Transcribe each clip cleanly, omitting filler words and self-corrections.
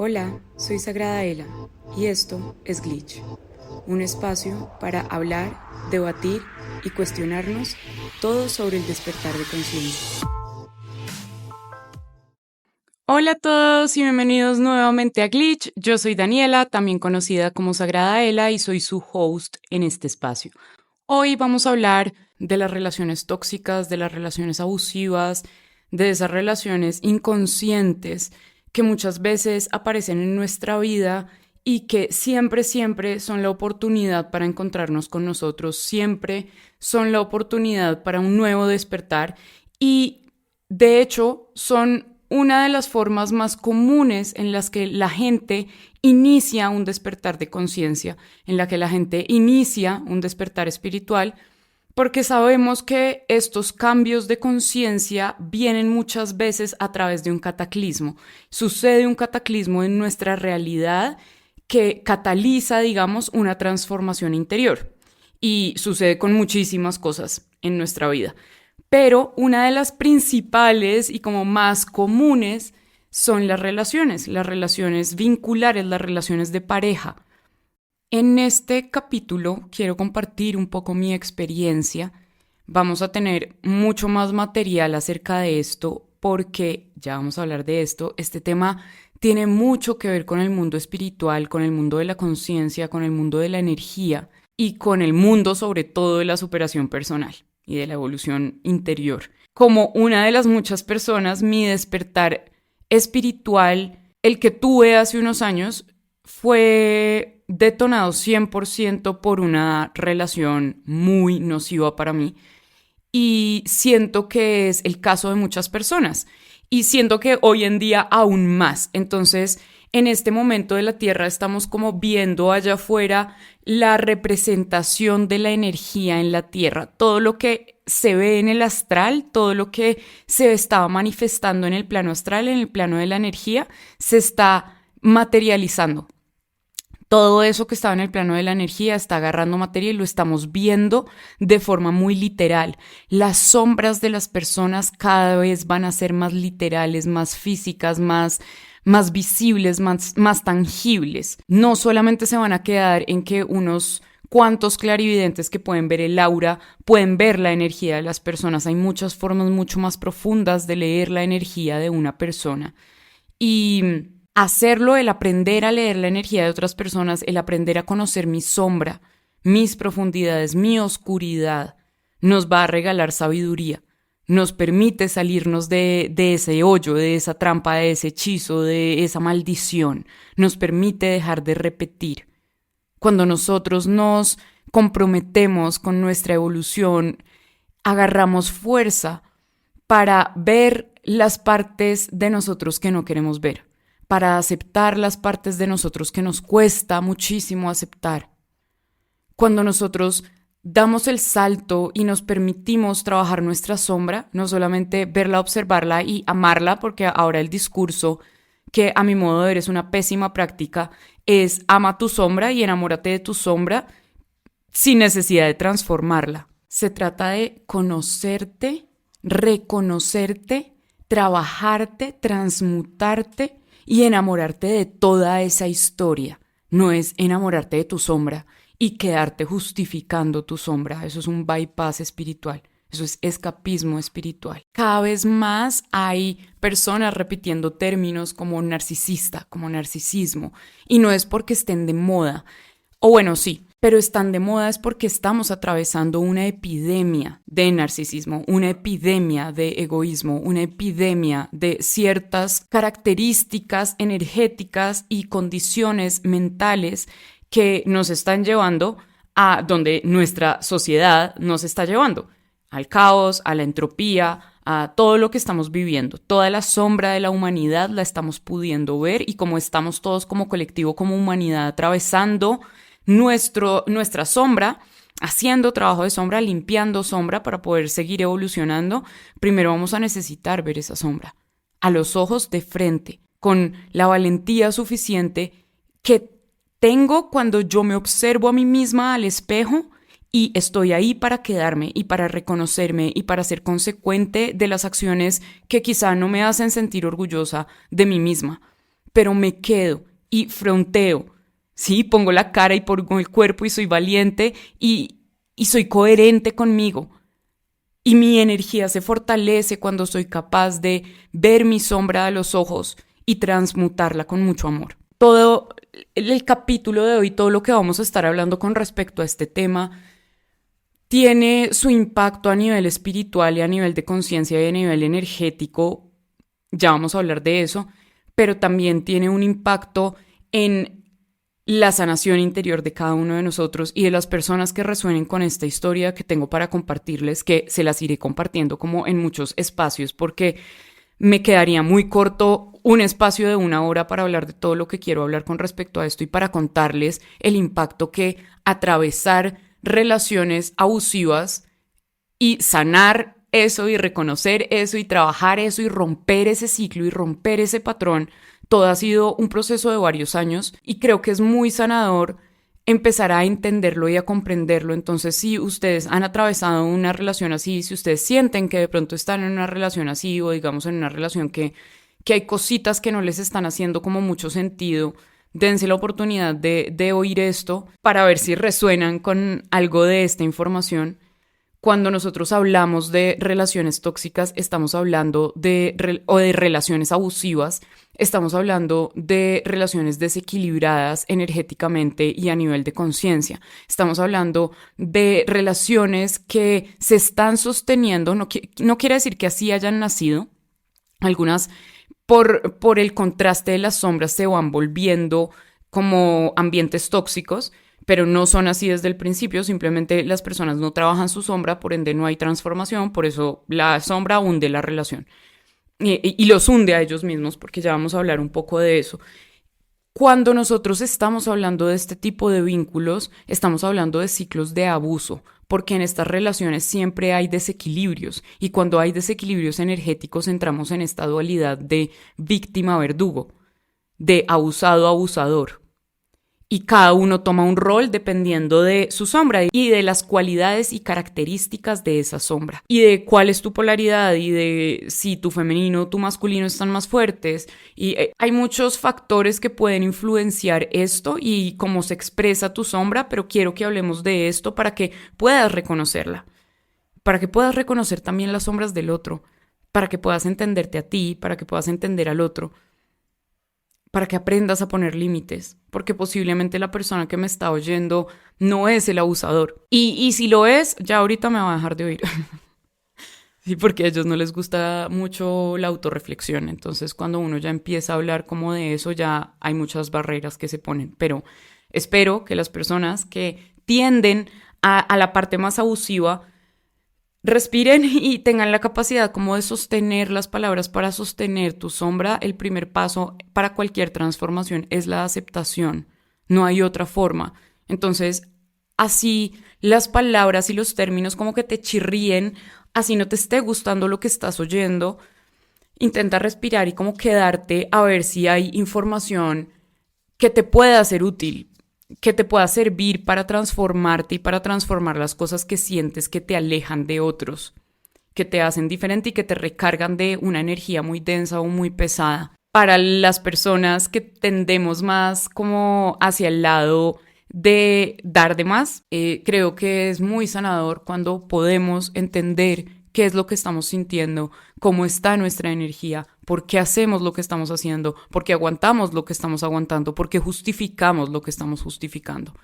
Hola, soy Sagrada Ela y esto es Glitch, un espacio para hablar, debatir y cuestionarnos todo sobre el despertar de conciencia. Hola a todos y bienvenidos nuevamente a Glitch. Yo soy Daniela, también conocida como Sagrada Ela, y soy su host en este espacio. Hoy vamos a hablar de las relaciones tóxicas, de las relaciones abusivas, de esas relaciones inconscientes que muchas veces aparecen en nuestra vida y que siempre son la oportunidad para encontrarnos con nosotros, siempre son la oportunidad para un nuevo despertar y de hecho son una de las formas más comunes en las que la gente inicia un despertar de conciencia, en la que la gente inicia un despertar espiritual, porque sabemos que estos cambios de conciencia vienen muchas veces a través de un cataclismo. Sucede un cataclismo en nuestra realidad que cataliza, digamos, una transformación interior. Y sucede con muchísimas cosas en nuestra vida. Pero una de las principales y como más comunes son las relaciones vinculares, las relaciones de pareja. En este capítulo quiero compartir un poco mi experiencia. Vamos a tener mucho más material acerca de esto porque, ya vamos a hablar de esto, este tema tiene mucho que ver con el mundo espiritual, con el mundo de la conciencia, con el mundo de la energía y con el mundo sobre todo de la superación personal y de la evolución interior. Como una de las muchas personas, mi despertar espiritual, el que tuve hace unos años, fue detonado 100% por una relación muy nociva para mí y siento que es el caso de muchas personas y siento que hoy en día aún más. Entonces, en este momento de la Tierra estamos como viendo allá afuera la representación de la energía en la Tierra, todo lo que se ve en el astral, todo lo que se estaba manifestando en el plano astral, en el plano de la energía, se está materializando. Todo eso que estaba en el plano de la energía está agarrando materia y lo estamos viendo de forma muy literal. Las sombras de las personas cada vez van a ser más literales, más físicas, más visibles, más tangibles. No solamente se van a quedar en que unos cuantos clarividentes que pueden ver el aura, pueden ver la energía de las personas. Hay muchas formas mucho más profundas de leer la energía de una persona. Y hacerlo, el aprender a leer la energía de otras personas, el aprender a conocer mi sombra, mis profundidades, mi oscuridad, nos va a regalar sabiduría. Nos permite salirnos de ese hoyo, de esa trampa, de ese hechizo, de esa maldición. Nos permite dejar de repetir. Cuando nosotros nos comprometemos con nuestra evolución, agarramos fuerza para ver las partes de nosotros que no queremos ver, para aceptar las partes de nosotros que nos cuesta muchísimo aceptar. Cuando nosotros damos el salto y nos permitimos trabajar nuestra sombra, no solamente verla, observarla y amarla, porque ahora el discurso, que a mi modo de ver es una pésima práctica, es ama tu sombra y enamórate de tu sombra sin necesidad de transformarla. Se trata de conocerte, reconocerte, trabajarte, transmutarte y enamorarte de toda esa historia. No es enamorarte de tu sombra y quedarte justificando tu sombra. Eso es un bypass espiritual. Eso es escapismo espiritual. Cada vez más hay personas repitiendo términos como narcisista, como narcisismo. Y no es porque estén de moda. O bueno, sí, pero están de moda es porque estamos atravesando una epidemia de narcisismo, una epidemia de egoísmo, una epidemia de ciertas características energéticas y condiciones mentales que nos están llevando a donde nuestra sociedad nos está llevando, al caos, a la entropía, a todo lo que estamos viviendo. Toda la sombra de la humanidad la estamos pudiendo ver y como estamos todos como colectivo, como humanidad, atravesando nuestra sombra, haciendo trabajo de sombra, limpiando sombra para poder seguir evolucionando, primero vamos a necesitar ver esa sombra a los ojos de frente, con la valentía suficiente que tengo cuando yo me observo a mí misma al espejo y estoy ahí para quedarme y para reconocerme y para ser consecuente de las acciones que quizá no me hacen sentir orgullosa de mí misma. pero me quedo y fronteo, ¿sí? Pongo la cara y pongo el cuerpo y soy valiente y soy coherente conmigo. Y mi energía se fortalece cuando soy capaz de ver mi sombra a los ojos y transmutarla con mucho amor. Todo el capítulo de hoy, todo lo que vamos a estar hablando con respecto a este tema, tiene su impacto a nivel espiritual y a nivel de conciencia y a nivel energético. Ya vamos a hablar de eso, pero también tiene un impacto en la sanación interior de cada uno de nosotros y de las personas que resuenen con esta historia que tengo para compartirles, que se las iré compartiendo como en muchos espacios, porque me quedaría muy corto un espacio de 1 hora para hablar de todo lo que quiero hablar con respecto a esto y para contarles el impacto que atravesar relaciones abusivas y sanar eso y reconocer eso y trabajar eso y romper ese ciclo y romper ese patrón, todo ha sido un proceso de varios años y creo que es muy sanador empezar a entenderlo y a comprenderlo. Entonces, si ustedes han atravesado una relación así, si ustedes sienten que de pronto están en una relación así o digamos en una relación que hay cositas que no les están haciendo como mucho sentido, dense la oportunidad de oír esto para ver si resuenan con algo de esta información. Cuando nosotros hablamos de relaciones tóxicas, estamos hablando de relaciones abusivas, estamos hablando de relaciones desequilibradas energéticamente y a nivel de conciencia. Estamos hablando de relaciones que se están sosteniendo, no quiere decir que así hayan nacido. Algunas, por el contraste de las sombras, se van volviendo como ambientes tóxicos, pero no son así desde el principio, simplemente las personas no trabajan su sombra, por ende no hay transformación, por eso la sombra hunde la relación y los hunde a ellos mismos, porque ya vamos a hablar un poco de eso. Cuando nosotros estamos hablando de este tipo de vínculos, estamos hablando de ciclos de abuso, porque en estas relaciones siempre hay desequilibrios y cuando hay desequilibrios energéticos entramos en esta dualidad de víctima-verdugo, de abusado-abusador. Y cada uno toma un rol dependiendo de su sombra y de las cualidades y características de esa sombra. Y de cuál es tu polaridad y de si tu femenino o tu masculino están más fuertes. Y hay muchos factores que pueden influenciar esto y cómo se expresa tu sombra, pero quiero que hablemos de esto para que puedas reconocerla. Para que puedas reconocer también las sombras del otro. Para que puedas entenderte a ti, para que puedas entender al otro. Para que aprendas a poner límites, porque posiblemente la persona que me está oyendo no es el abusador. Y si lo es, ya ahorita me va a dejar de oír. Sí, porque a ellos no les gusta mucho la autorreflexión. Entonces, cuando uno ya empieza a hablar como de eso, ya hay muchas barreras que se ponen. Pero espero que las personas que tienden a la parte más abusiva respiren y tengan la capacidad como de sostener las palabras para sostener tu sombra. El primer paso para cualquier transformación es la aceptación. No hay otra forma. Entonces, así las palabras y los términos como que te chirríen, así no te esté gustando lo que estás oyendo, intenta respirar y como quedarte a ver si hay información que te pueda ser útil, que te pueda servir para transformarte y para transformar las cosas que sientes que te alejan de otros, que te hacen diferente y que te recargan de una energía muy densa o muy pesada. Para las personas que tendemos más como hacia el lado de dar de más, creo que es muy sanador cuando podemos entender qué es lo que estamos sintiendo, cómo está nuestra energía, por qué hacemos lo que estamos haciendo, por qué aguantamos lo que estamos aguantando, por qué justificamos lo que estamos justificando.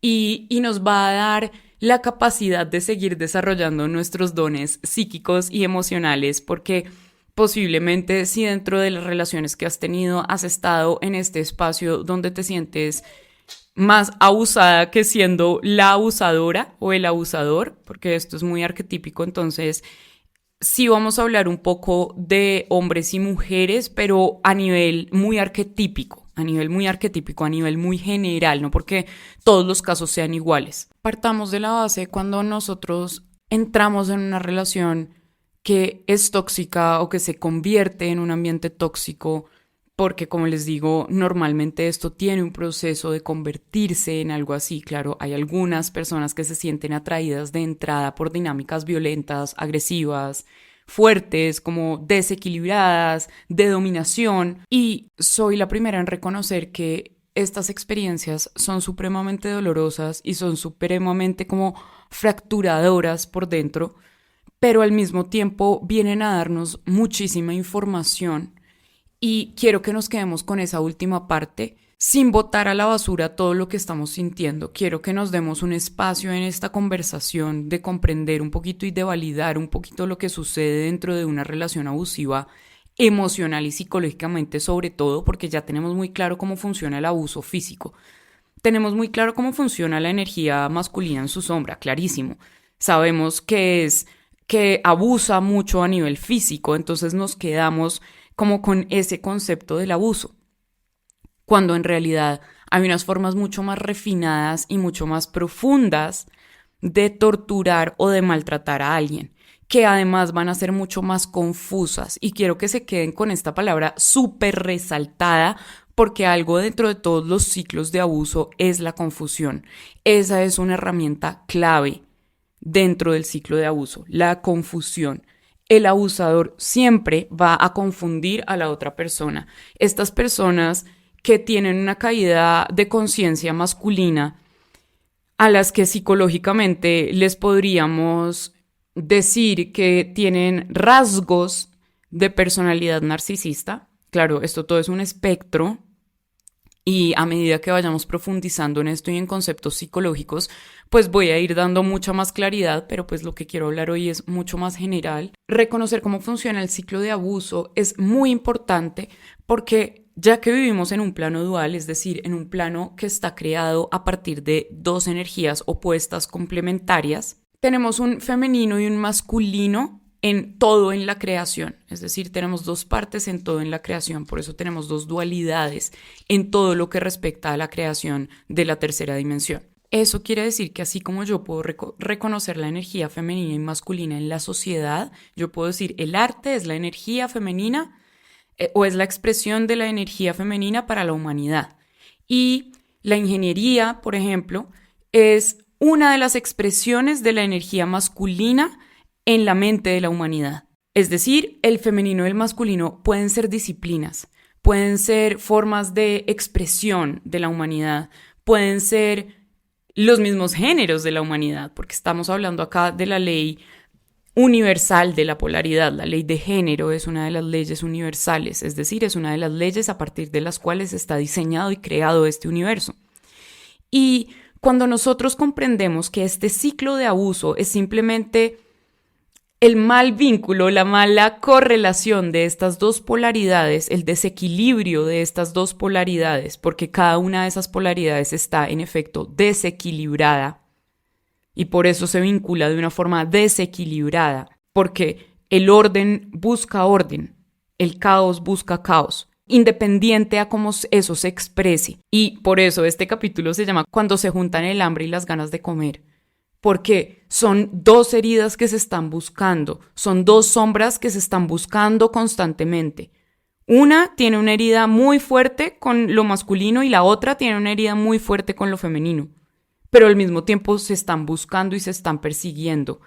Y nos va a dar la capacidad de seguir desarrollando nuestros dones psíquicos y emocionales, porque posiblemente si dentro de las relaciones que has tenido has estado en este espacio donde te sientes más abusada que siendo la abusadora o el abusador, porque esto es muy arquetípico, entonces sí vamos a hablar un poco de hombres y mujeres, pero a nivel muy arquetípico, a nivel muy general, no porque todos los casos sean iguales. Partamos de la base cuando nosotros entramos en una relación que es tóxica o que se convierte en un ambiente tóxico, porque como les digo, normalmente esto tiene un proceso de convertirse en algo así. Claro, hay algunas personas que se sienten atraídas de entrada por dinámicas violentas, agresivas, fuertes, como desequilibradas, de dominación. Y soy la primera en reconocer que estas experiencias son supremamente dolorosas y son supremamente como fracturadoras por dentro, pero al mismo tiempo vienen a darnos muchísima información y quiero que nos quedemos con esa última parte sin botar a la basura todo lo que estamos sintiendo. Quiero que nos demos un espacio en esta conversación de comprender un poquito y de validar un poquito lo que sucede dentro de una relación abusiva emocional y psicológicamente, sobre todo porque ya tenemos muy claro cómo funciona el abuso físico. Tenemos muy claro cómo funciona la energía masculina en su sombra, clarísimo. Sabemos que abusa mucho a nivel físico, entonces nos quedamos como con ese concepto del abuso, cuando en realidad hay unas formas mucho más refinadas y mucho más profundas de torturar o de maltratar a alguien, que además van a ser mucho más confusas. Y quiero que se queden con esta palabra súper resaltada, porque algo dentro de todos los ciclos de abuso es la confusión. Esa es una herramienta clave dentro del ciclo de abuso, la confusión. El abusador siempre va a confundir a la otra persona. Estas personas que tienen una caída de conciencia masculina, a las que psicológicamente les podríamos decir que tienen rasgos de personalidad narcisista. Claro, esto todo es un espectro y a medida que vayamos profundizando en esto y en conceptos psicológicos, pues voy a ir dando mucha más claridad, pero pues lo que quiero hablar hoy es mucho más general. Reconocer cómo funciona el ciclo de abuso es muy importante porque ya que vivimos en un plano dual, es decir, en un plano que está creado a partir de dos energías opuestas complementarias, tenemos un femenino y un masculino en todo en la creación, es decir, tenemos dos partes en todo en la creación, por eso tenemos dos dualidades en todo lo que respecta a la creación de la tercera dimensión. Eso quiere decir que así como yo puedo reconocer la energía femenina y masculina en la sociedad, yo puedo decir el arte es la energía femenina o es la expresión de la energía femenina para la humanidad. Y la ingeniería, por ejemplo, es una de las expresiones de la energía masculina en la mente de la humanidad. Es decir, el femenino y el masculino pueden ser disciplinas, pueden ser formas de expresión de la humanidad, pueden ser los mismos géneros de la humanidad, porque estamos hablando acá de la ley universal de la polaridad. La ley de género es una de las leyes universales, es decir, es una de las leyes a partir de las cuales está diseñado y creado este universo. Y cuando nosotros comprendemos que este ciclo de abuso es simplemente el mal vínculo, la mala correlación de estas dos polaridades, el desequilibrio de estas dos polaridades, porque cada una de esas polaridades está en efecto desequilibrada y por eso se vincula de una forma desequilibrada, porque el orden busca orden, el caos busca caos, independiente a cómo eso se exprese. Y por eso este capítulo se llama Cuando se juntan el hambre y las ganas de comer. Porque son dos heridas que se están buscando, son dos sombras que se están buscando constantemente. Una tiene una herida muy fuerte con lo masculino y la otra tiene una herida muy fuerte con lo femenino. Pero al mismo tiempo se están buscando y se están persiguiendo.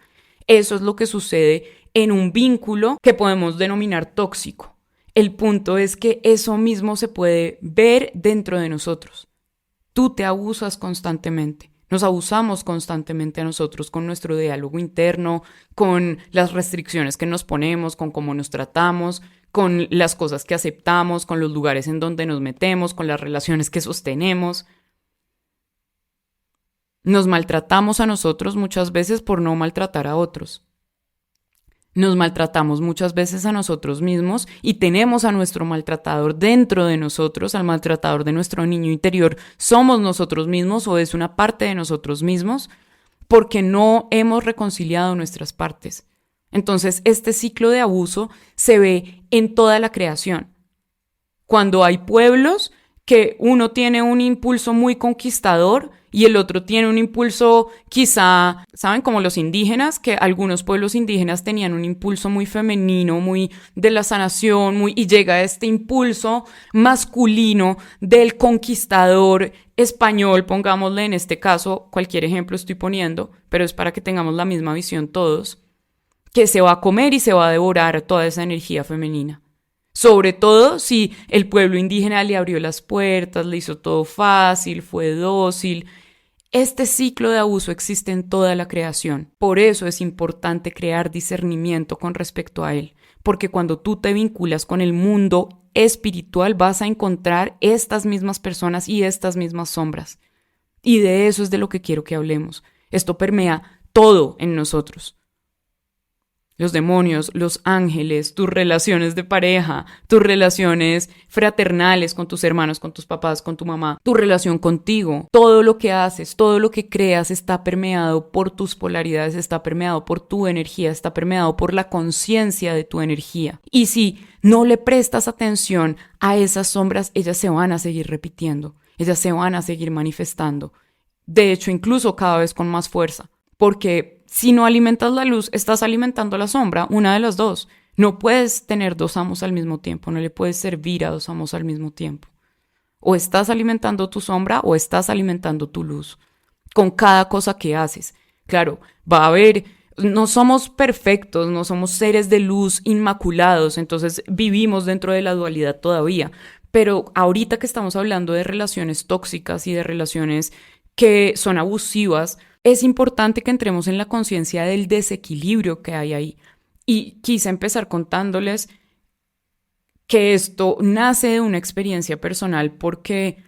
Eso es lo que sucede en un vínculo que podemos denominar tóxico. El punto es que eso mismo se puede ver dentro de nosotros. Tú te abusas constantemente. Nos abusamos constantemente a nosotros con nuestro diálogo interno, con las restricciones que nos ponemos, con cómo nos tratamos, con las cosas que aceptamos, con los lugares en donde nos metemos, con las relaciones que sostenemos. Nos maltratamos a nosotros muchas veces por no maltratar a otros. Nos maltratamos muchas veces a nosotros mismos y tenemos a nuestro maltratador dentro de nosotros, al maltratador de nuestro niño interior. Somos nosotros mismos o es una parte de nosotros mismos porque no hemos reconciliado nuestras partes. Entonces, este ciclo de abuso se ve en toda la creación. Cuando hay pueblos que uno tiene un impulso muy conquistador y el otro tiene un impulso quizá, ¿saben? Como los indígenas, que algunos pueblos indígenas tenían un impulso muy femenino, muy de la sanación, y llega este impulso masculino del conquistador español, pongámosle en este caso, cualquier ejemplo estoy poniendo, pero es para que tengamos la misma visión todos, que se va a comer y se va a devorar toda esa energía femenina. Sobre todo si el pueblo indígena le abrió las puertas, le hizo todo fácil, fue dócil. Este ciclo de abuso existe en toda la creación. Por eso es importante crear discernimiento con respecto a él. Porque cuando tú te vinculas con el mundo espiritual vas a encontrar estas mismas personas y estas mismas sombras. Y de eso es de lo que quiero que hablemos. Esto permea todo en nosotros. Los demonios, los ángeles, tus relaciones de pareja, tus relaciones fraternales con tus hermanos, con tus papás, con tu mamá, tu relación contigo, todo lo que haces, todo lo que creas está permeado por tus polaridades, está permeado por tu energía, está permeado por la conciencia de tu energía. Y si no le prestas atención a esas sombras, ellas se van a seguir repitiendo, ellas se van a seguir manifestando. De hecho, incluso cada vez con más fuerza, porque si no alimentas la luz, estás alimentando la sombra, una de las dos. No puedes tener dos amos al mismo tiempo, no le puedes servir a dos amos al mismo tiempo. O estás alimentando tu sombra o estás alimentando tu luz, con cada cosa que haces. Claro, va a haber, no somos perfectos, no somos seres de luz inmaculados, entonces vivimos dentro de la dualidad todavía. Pero ahorita que estamos hablando de relaciones tóxicas y de relaciones que son abusivas, es importante que entremos en la conciencia del desequilibrio que hay ahí. Y quise empezar contándoles que esto nace de una experiencia personal porque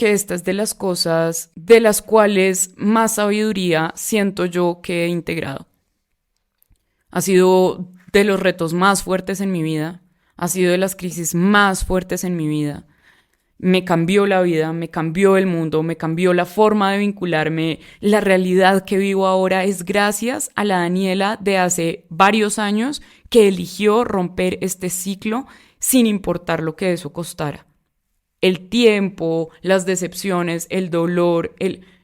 esta es de las cosas de las cuales más sabiduría siento yo que he integrado. Ha sido de los retos más fuertes en mi vida, ha sido de las crisis más fuertes en mi vida. Me cambió la vida, me cambió el mundo, me cambió la forma de vincularme. La realidad que vivo ahora es gracias a la Daniela de hace varios años que eligió romper este ciclo sin importar lo que eso costara. El tiempo, las decepciones, el dolor,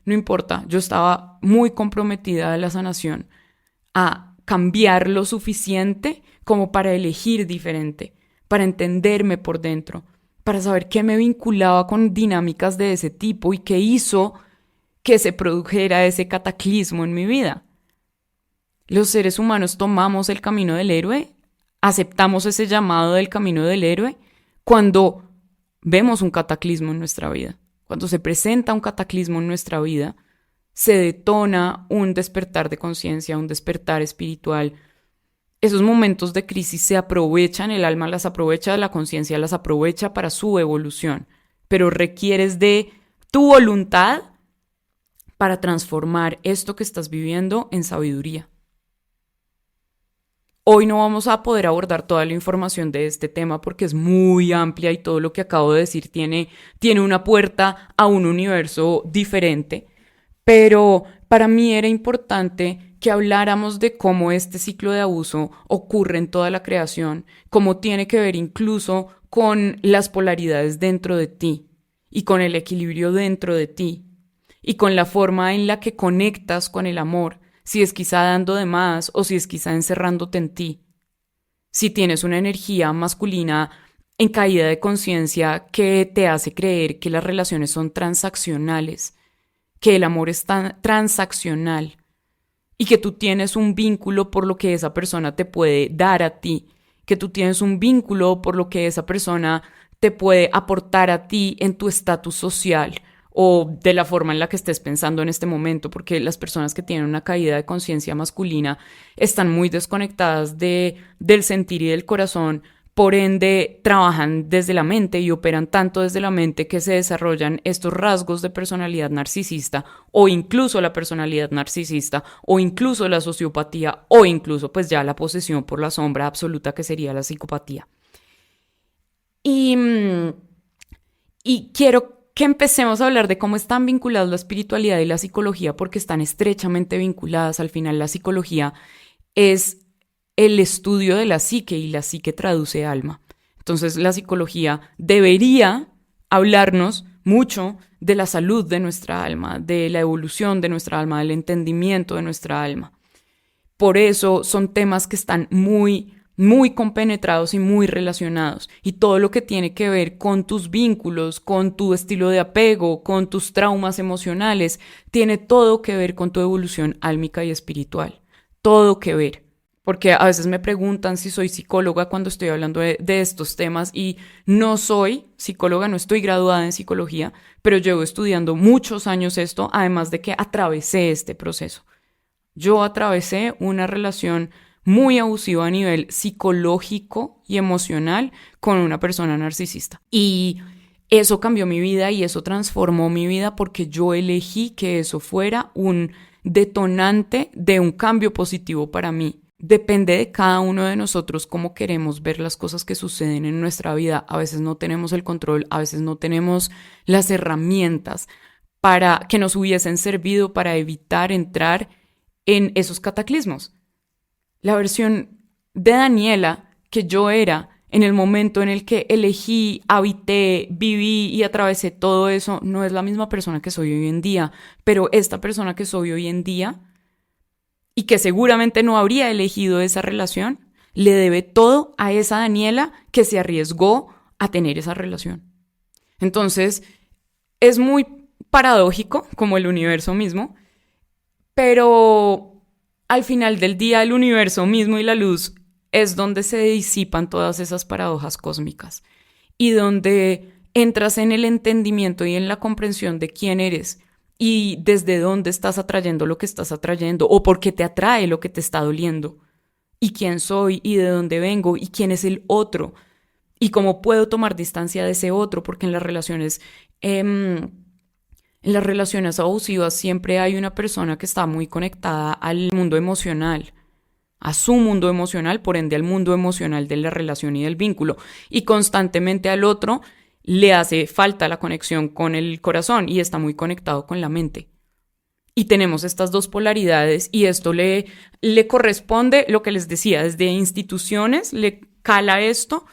no importa. Yo estaba muy comprometida a la sanación, a cambiar lo suficiente como para elegir diferente, para entenderme por dentro, para saber qué me vinculaba con dinámicas de ese tipo y qué hizo que se produjera ese cataclismo en mi vida. Los seres humanos tomamos el camino del héroe, aceptamos ese llamado del camino del héroe cuando vemos un cataclismo en nuestra vida. Cuando se presenta un cataclismo en nuestra vida, se detona un despertar de conciencia, un despertar espiritual. Esos momentos de crisis se aprovechan, el alma las aprovecha, la conciencia las aprovecha para su evolución, pero requieres de tu voluntad para transformar esto que estás viviendo en sabiduría. Hoy no vamos a poder abordar toda la información de este tema porque es muy amplia y todo lo que acabo de decir tiene una puerta a un universo diferente, pero para mí era importante que habláramos de cómo este ciclo de abuso ocurre en toda la creación, cómo tiene que ver incluso con las polaridades dentro de ti y con el equilibrio dentro de ti y con la forma en la que conectas con el amor, si es quizá dando de más o si es quizá encerrándote en ti. Si tienes una energía masculina en caída de conciencia que te hace creer que las relaciones son transaccionales, que el amor es tan transaccional y que tú tienes un vínculo por lo que esa persona te puede dar a ti, que tú tienes un vínculo por lo que esa persona te puede aportar a ti en tu estatus social o de la forma en la que estés pensando en este momento, porque las personas que tienen una caída de conciencia masculina están muy desconectadas del sentir y del corazón. Por ende, trabajan desde la mente y operan tanto desde la mente que se desarrollan estos rasgos de personalidad narcisista o incluso la personalidad narcisista o incluso la sociopatía o incluso pues ya la posesión por la sombra absoluta que sería la psicopatía. Y quiero que empecemos a hablar de cómo están vinculados la espiritualidad y la psicología porque están estrechamente vinculadas. Al final la psicología es el estudio de la psique y la psique traduce alma. Entonces la psicología debería hablarnos mucho de la salud de nuestra alma, de la evolución de nuestra alma, del entendimiento de nuestra alma. Por eso son temas que están muy compenetrados y muy relacionados. Y todo lo que tiene que ver con tus vínculos, con tu estilo de apego, con tus traumas emocionales, tiene todo que ver con tu evolución álmica y espiritual. Todo que ver. porque a veces me preguntan si soy psicóloga cuando estoy hablando de estos temas y no soy psicóloga, no estoy graduada en psicología, pero llevo estudiando muchos años esto, además de que atravesé este proceso. Yo atravesé una relación muy abusiva a nivel psicológico y emocional con una persona narcisista. Y eso cambió mi vida y eso transformó mi vida porque yo elegí que eso fuera un detonante de un cambio positivo para mí. Depende de cada uno de nosotros cómo queremos ver las cosas que suceden en nuestra vida. A veces no tenemos el control, a veces no tenemos las herramientas para que nos hubiesen servido para evitar entrar en esos cataclismos. La versión de Daniela que yo era en el momento en el que elegí, habité, viví y atravesé todo eso, no es la misma persona que soy hoy en día, pero esta persona que soy hoy en día y que seguramente no habría elegido esa relación, le debe todo a esa Daniela que se arriesgó a tener esa relación. Entonces, es muy paradójico, como el universo mismo, pero al final del día el universo mismo y la luz es donde se disipan todas esas paradojas cósmicas y donde entras en el entendimiento y en la comprensión de quién eres y desde dónde estás atrayendo lo que estás atrayendo o por qué te atrae lo que te está doliendo y quién soy y de dónde vengo y quién es el otro y cómo puedo tomar distancia de ese otro, porque en las relaciones abusivas siempre hay una persona que está muy conectada al mundo emocional, a su mundo emocional, por ende al mundo emocional de la relación y del vínculo, y constantemente al otro le hace falta la conexión con el corazón y está muy conectado con la mente. Y tenemos estas dos polaridades y esto le corresponde, lo que les decía, desde instituciones le cala esto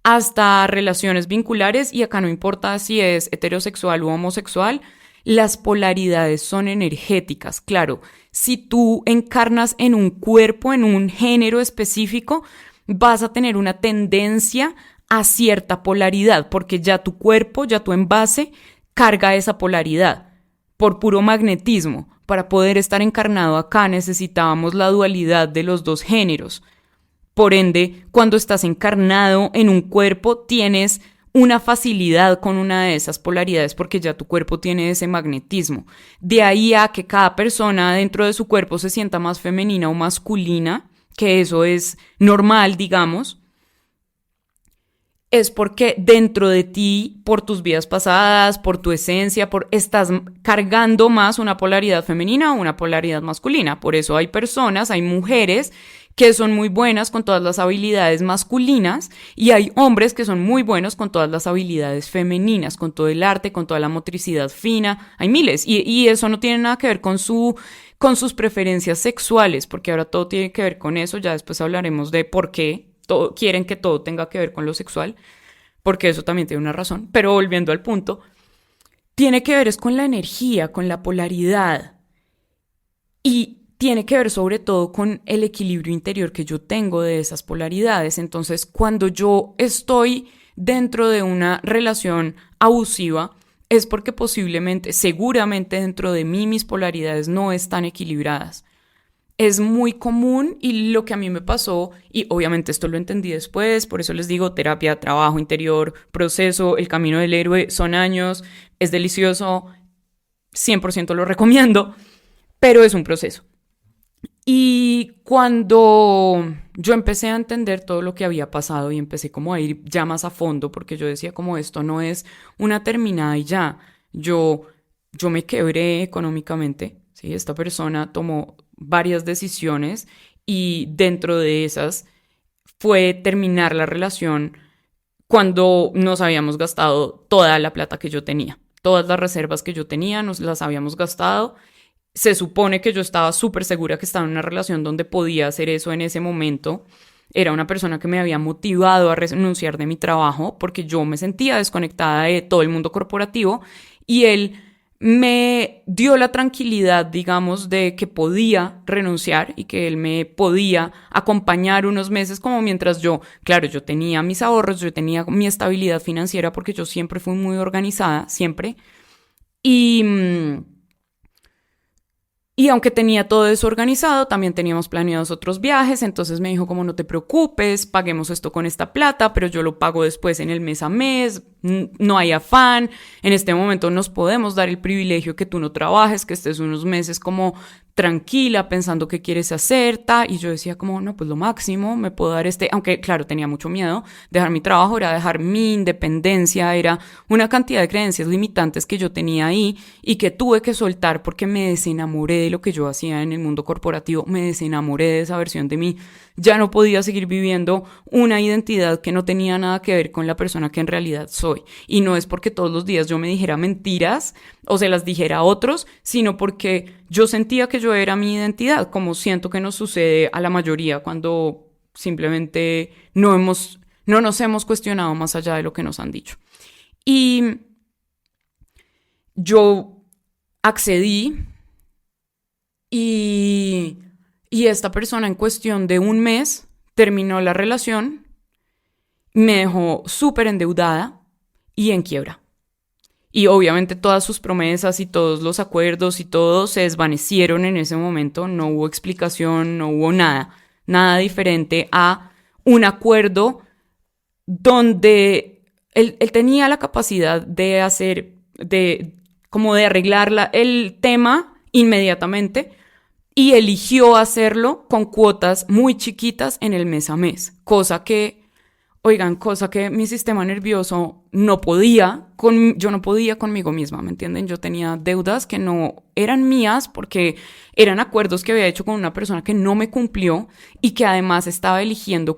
hasta relaciones vinculares, y acá no importa si es heterosexual u homosexual, las polaridades son energéticas. Claro, si tú encarnas en un cuerpo, en un género específico, vas a tener una tendencia a cierta polaridad, porque ya tu cuerpo, ya tu envase, carga esa polaridad por puro magnetismo. Para poder estar encarnado acá necesitábamos la dualidad de los dos géneros. Por ende, cuando estás encarnado en un cuerpo, tienes una facilidad con una de esas polaridades porque ya tu cuerpo tiene ese magnetismo. De ahí a que cada persona dentro de su cuerpo se sienta más femenina o masculina, que eso es normal, digamos, es porque dentro de ti, por tus vidas pasadas, por tu esencia, estás cargando más una polaridad femenina o una polaridad masculina. Por eso hay personas, hay mujeres que son muy buenas con todas las habilidades masculinas y hay hombres que son muy buenos con todas las habilidades femeninas, con todo el arte, con toda la motricidad fina. Hay miles y eso no tiene nada que ver con sus preferencias sexuales, porque ahora todo tiene que ver con eso. Ya después hablaremos de por qué quieren que todo tenga que ver con lo sexual, porque eso también tiene una razón. Pero volviendo al punto, tiene que ver es con la energía, con la polaridad y tiene que ver sobre todo con el equilibrio interior que yo tengo de esas polaridades. Entonces, cuando yo estoy dentro de una relación abusiva, es porque posiblemente, seguramente dentro de mí mis polaridades no están equilibradas. Es muy común y lo que a mí me pasó, y obviamente esto lo entendí después, por eso les digo terapia, trabajo interior, proceso, el camino del héroe, son años, es delicioso, 100% lo recomiendo, pero es un proceso. Y cuando yo empecé a entender todo lo que había pasado y empecé como a ir ya más a fondo, porque yo decía como esto no es una terminada y ya, yo me quebré económicamente, ¿sí? Esta persona tomó varias decisiones y dentro de esas fue terminar la relación cuando nos habíamos gastado toda la plata que yo tenía. Todas las reservas que yo tenía nos las habíamos gastado. Se supone que yo estaba súper segura que estaba en una relación donde podía hacer eso en ese momento. Era una persona que me había motivado a renunciar de mi trabajo porque yo me sentía desconectada de todo el mundo corporativo y él me dio la tranquilidad, digamos, de que podía renunciar y que él me podía acompañar unos meses como mientras yo tenía mis ahorros, yo tenía mi estabilidad financiera porque yo siempre fui muy organizada, siempre. Y Y aunque tenía todo eso organizado, también teníamos planeados otros viajes, entonces me dijo como no te preocupes, paguemos esto con esta plata, pero yo lo pago después en el mes a mes, no hay afán, en este momento nos podemos dar el privilegio que tú no trabajes, que estés unos meses como tranquila, pensando qué quieres hacer, y yo decía como, no, pues lo máximo, me puedo dar aunque claro, tenía mucho miedo, dejar mi trabajo era dejar mi independencia, era una cantidad de creencias limitantes que yo tenía ahí y que tuve que soltar porque me desenamoré de lo que yo hacía en el mundo corporativo, me desenamoré de esa versión de mí, ya no podía seguir viviendo una identidad que no tenía nada que ver con la persona que en realidad soy. Y no es porque todos los días yo me dijera mentiras o se las dijera a otros, sino porque yo sentía que yo era mi identidad, como siento que nos sucede a la mayoría cuando simplemente no nos hemos cuestionado más allá de lo que nos han dicho. Y yo accedí y esta persona en cuestión de un mes terminó la relación, me dejó súper endeudada y en quiebra. Y obviamente todas sus promesas y todos los acuerdos y todo se desvanecieron en ese momento, no hubo explicación, no hubo nada diferente a un acuerdo donde él tenía la capacidad de arreglar el tema inmediatamente y eligió hacerlo con cuotas muy chiquitas en el mes a mes, cosa que mi sistema nervioso no podía, yo no podía conmigo misma, ¿me entienden? Yo tenía deudas que no eran mías porque eran acuerdos que había hecho con una persona que no me cumplió y que además estaba eligiendo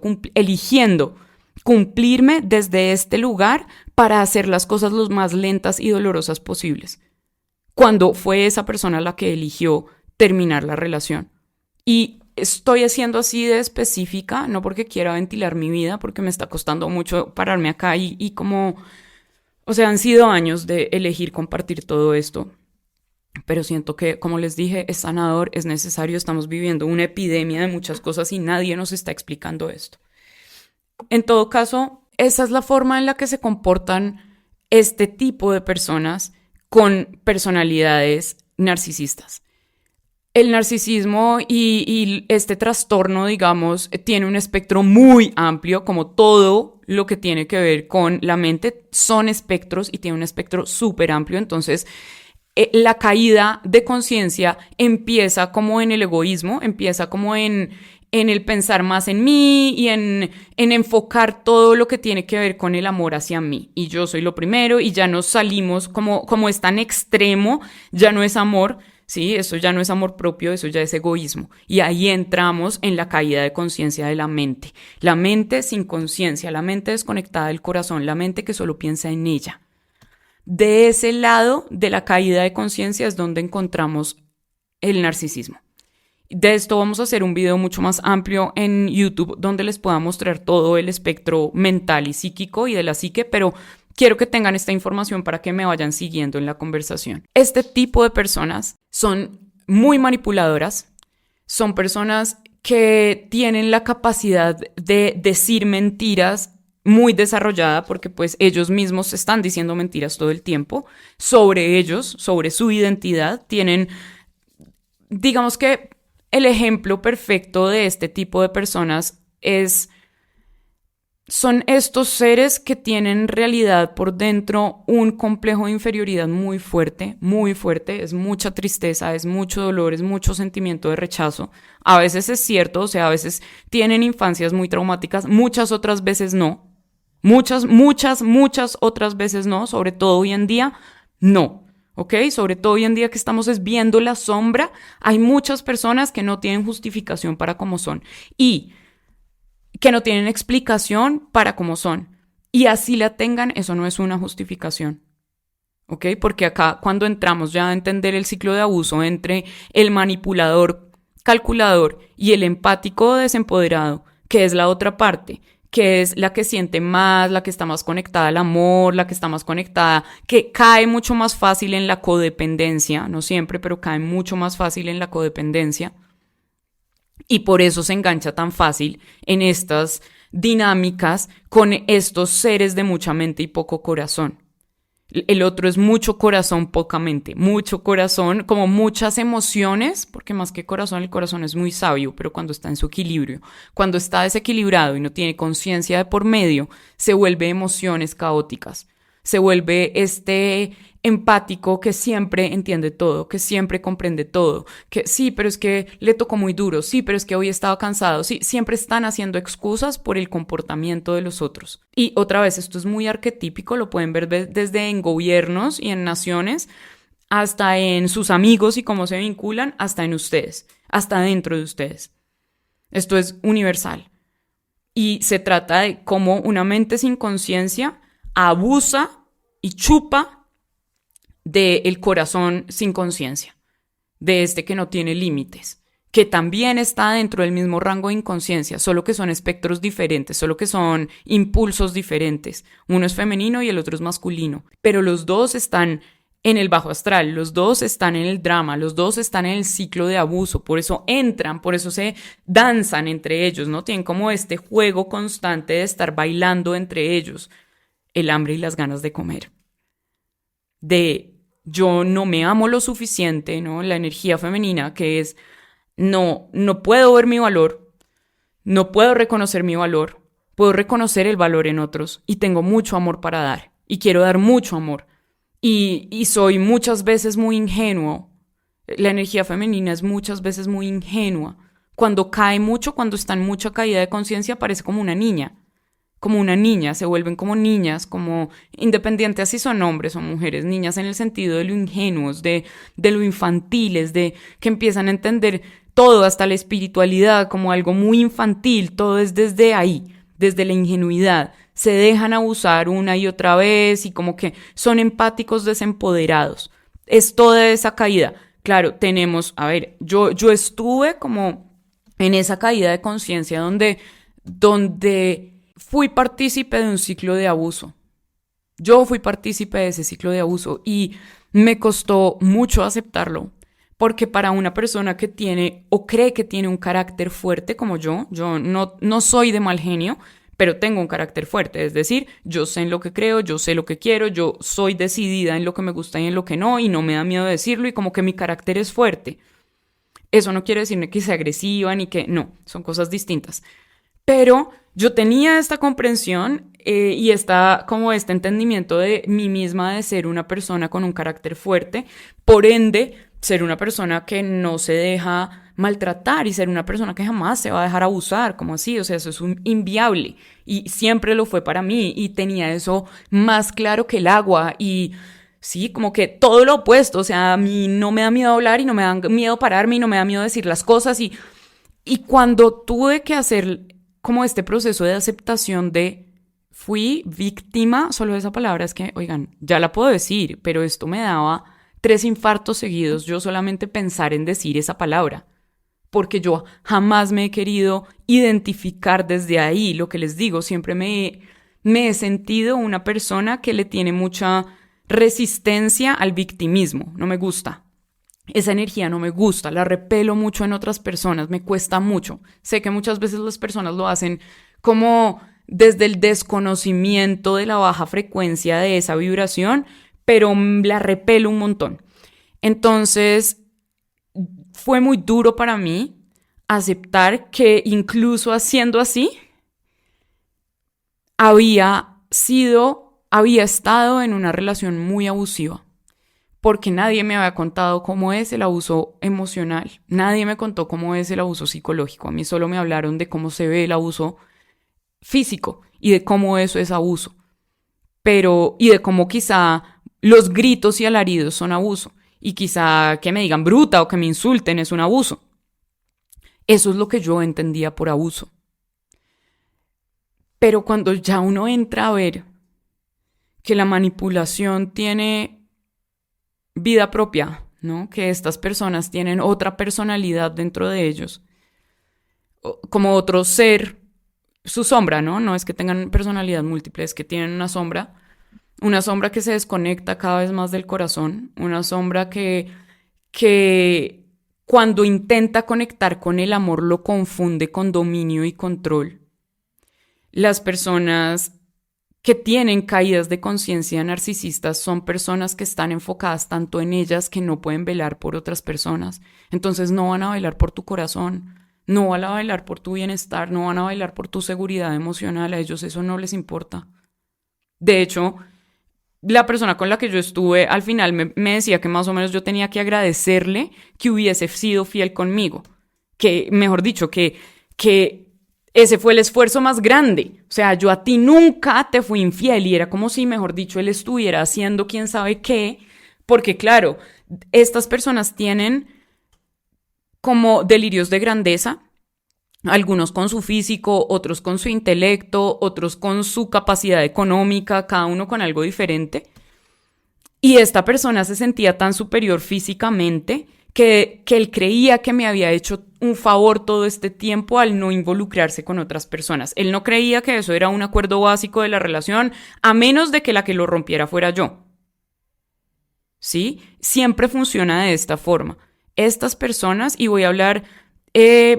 cumplirme desde este lugar para hacer las cosas lo más lentas y dolorosas posibles, cuando fue esa persona la que eligió terminar la relación. Y estoy haciendo así de específica, no porque quiera ventilar mi vida, porque me está costando mucho pararme acá han sido años de elegir compartir todo esto, pero siento que, como les dije, es sanador, es necesario, estamos viviendo una epidemia de muchas cosas y nadie nos está explicando esto. En todo caso, esa es la forma en la que se comportan este tipo de personas con personalidades narcisistas. El narcisismo y este trastorno, digamos, tiene un espectro muy amplio, como todo lo que tiene que ver con la mente, son espectros y tiene un espectro súper amplio. Entonces, la caída de conciencia empieza como en el egoísmo, empieza como en el pensar más en mí y en enfocar todo lo que tiene que ver con el amor hacia mí. Y yo soy lo primero y ya nos salimos como es tan extremo, ya no es amor. Sí, eso ya no es amor propio, eso ya es egoísmo. Y ahí entramos en la caída de conciencia de la mente. La mente sin conciencia, la mente desconectada del corazón, la mente que solo piensa en ella. De ese lado de la caída de conciencia es donde encontramos el narcisismo. De esto vamos a hacer un video mucho más amplio en YouTube donde les pueda mostrar todo el espectro mental y psíquico y de la psique, pero quiero que tengan esta información para que me vayan siguiendo en la conversación. Este tipo de personas son muy manipuladoras, son personas que tienen la capacidad de decir mentiras muy desarrollada porque pues ellos mismos están diciendo mentiras todo el tiempo sobre ellos, sobre su identidad. Tienen, digamos que el ejemplo perfecto de este tipo de personas son estos seres que tienen en realidad por dentro un complejo de inferioridad muy fuerte, es mucha tristeza, es mucho dolor, es mucho sentimiento de rechazo. A veces es cierto, a veces tienen infancias muy traumáticas, muchas otras veces no. Muchas otras veces no, sobre todo hoy en día, no. ¿Ok? Sobre todo hoy en día que estamos viendo la sombra, hay muchas personas que no tienen justificación para cómo son y que no tienen explicación para cómo son. Y así la tengan, eso no es una justificación. ¿Ok? Porque acá cuando entramos ya a entender el ciclo de abuso entre el manipulador calculador y el empático desempoderado, que es la otra parte, que es la que siente más, la que está más conectada al amor, la que está más conectada, que cae mucho más fácil en la codependencia, no siempre, pero cae mucho más fácil en la codependencia. Y por eso se engancha tan fácil en estas dinámicas con estos seres de mucha mente y poco corazón. El otro es mucho corazón, poca mente. Mucho corazón, como muchas emociones, porque más que corazón, el corazón es muy sabio, pero cuando está en su equilibrio, cuando está desequilibrado y no tiene conciencia de por medio, se vuelve emociones caóticas. Se vuelve empático que siempre entiende todo, que siempre comprende todo, que sí, pero es que le tocó muy duro, sí, pero es que hoy estaba cansado, sí, siempre están haciendo excusas por el comportamiento de los otros. Y otra vez, esto es muy arquetípico, lo pueden ver desde en gobiernos y en naciones, hasta en sus amigos y cómo se vinculan, hasta en ustedes, hasta dentro de ustedes. Esto es universal. Y se trata de cómo una mente sin conciencia abusa y chupa del corazón sin conciencia, de que no tiene límites, que también está dentro del mismo rango de inconsciencia, solo que son espectros diferentes, solo que son impulsos diferentes. Uno es femenino y el otro es masculino, pero los dos están en el bajo astral, los dos están en el drama, los dos están en el ciclo de abuso, por eso entran, por eso se danzan entre ellos, ¿no? Tienen como este juego constante de estar bailando entre ellos, el hambre y las ganas de comer. De yo no me amo lo suficiente, ¿no? La energía femenina que es no puedo ver mi valor, no puedo reconocer mi valor, puedo reconocer el valor en otros y tengo mucho amor para dar y quiero dar mucho amor y soy muchas veces muy ingenuo. La energía femenina es muchas veces muy ingenua. Cuando cae mucho, cuando está en mucha caída de conciencia, parece como una niña, se vuelven como niñas, como independientes si son hombres o mujeres, niñas en el sentido de lo ingenuos, de lo infantiles, de que empiezan a entender todo, hasta la espiritualidad, como algo muy infantil, todo es desde ahí, desde la ingenuidad, se dejan abusar una y otra vez y como que son empáticos desempoderados, es toda esa caída. Claro, tenemos, a ver, yo estuve como en esa caída de conciencia donde fui partícipe de un ciclo de abuso. Yo fui partícipe de ese ciclo de abuso y me costó mucho aceptarlo, porque para una persona que tiene o cree que tiene un carácter fuerte como yo no soy de mal genio, pero tengo un carácter fuerte, es decir, yo sé en lo que creo, yo sé lo que quiero, yo soy decidida en lo que me gusta y en lo que no, y no me da miedo decirlo, y como que mi carácter es fuerte. Eso no quiere decir ni que sea agresiva, ni que no, son cosas distintas. Pero yo tenía esta comprensión y este entendimiento de mí misma de ser una persona con un carácter fuerte, por ende, ser una persona que no se deja maltratar y ser una persona que jamás se va a dejar abusar, como así, o sea, eso es inviable y siempre lo fue para mí y tenía eso más claro que el agua y sí, como que todo lo opuesto, o sea, a mí no me da miedo hablar y no me da miedo pararme y no me da miedo decir las cosas y cuando tuve que hacer como este proceso de aceptación de fui víctima, solo esa palabra es que, oigan, ya la puedo decir, pero esto me daba 3 infartos seguidos yo solamente pensar en decir esa palabra, porque yo jamás me he querido identificar desde ahí, lo que les digo, siempre me he sentido una persona que le tiene mucha resistencia al victimismo, no me gusta. Esa energía no me gusta, la repelo mucho en otras personas, me cuesta mucho. Sé que muchas veces las personas lo hacen como desde el desconocimiento de la baja frecuencia de esa vibración, pero la repelo un montón. Entonces, fue muy duro para mí aceptar que incluso haciendo así, había estado en una relación muy abusiva. Porque nadie me había contado cómo es el abuso emocional, nadie me contó cómo es el abuso psicológico, a mí solo me hablaron de cómo se ve el abuso físico y de cómo eso es abuso, y de cómo quizá los gritos y alaridos son abuso, y quizá que me digan bruta o que me insulten es un abuso. Eso es lo que yo entendía por abuso. Pero cuando ya uno entra a ver que la manipulación tiene vida propia, ¿no? Que estas personas tienen otra personalidad dentro de ellos, como otro ser, su sombra, ¿no? No es que tengan personalidad múltiple, es que tienen una sombra que se desconecta cada vez más del corazón, una sombra que cuando intenta conectar con el amor lo confunde con dominio y control. Las personas que tienen caídas de conciencia narcisistas son personas que están enfocadas tanto en ellas que no pueden velar por otras personas. Entonces no van a velar por tu corazón, no van a velar por tu bienestar, no van a velar por tu seguridad emocional. A ellos eso no les importa. De hecho, la persona con la que yo estuve al final me decía que más o menos yo tenía que agradecerle que hubiese sido fiel conmigo. Que, mejor dicho, que ese fue el esfuerzo más grande. O sea, yo a ti nunca te fui infiel y era como si, mejor dicho, él estuviera haciendo quién sabe qué. Porque claro, estas personas tienen como delirios de grandeza, algunos con su físico, otros con su intelecto, otros con su capacidad económica, cada uno con algo diferente. Y esta persona se sentía tan superior físicamente que él creía que me había hecho un favor todo este tiempo al no involucrarse con otras personas. Él no creía que eso era un acuerdo básico de la relación, a menos de que la que lo rompiera fuera yo. ¿Sí? Siempre funciona de esta forma. Estas personas, y voy a hablar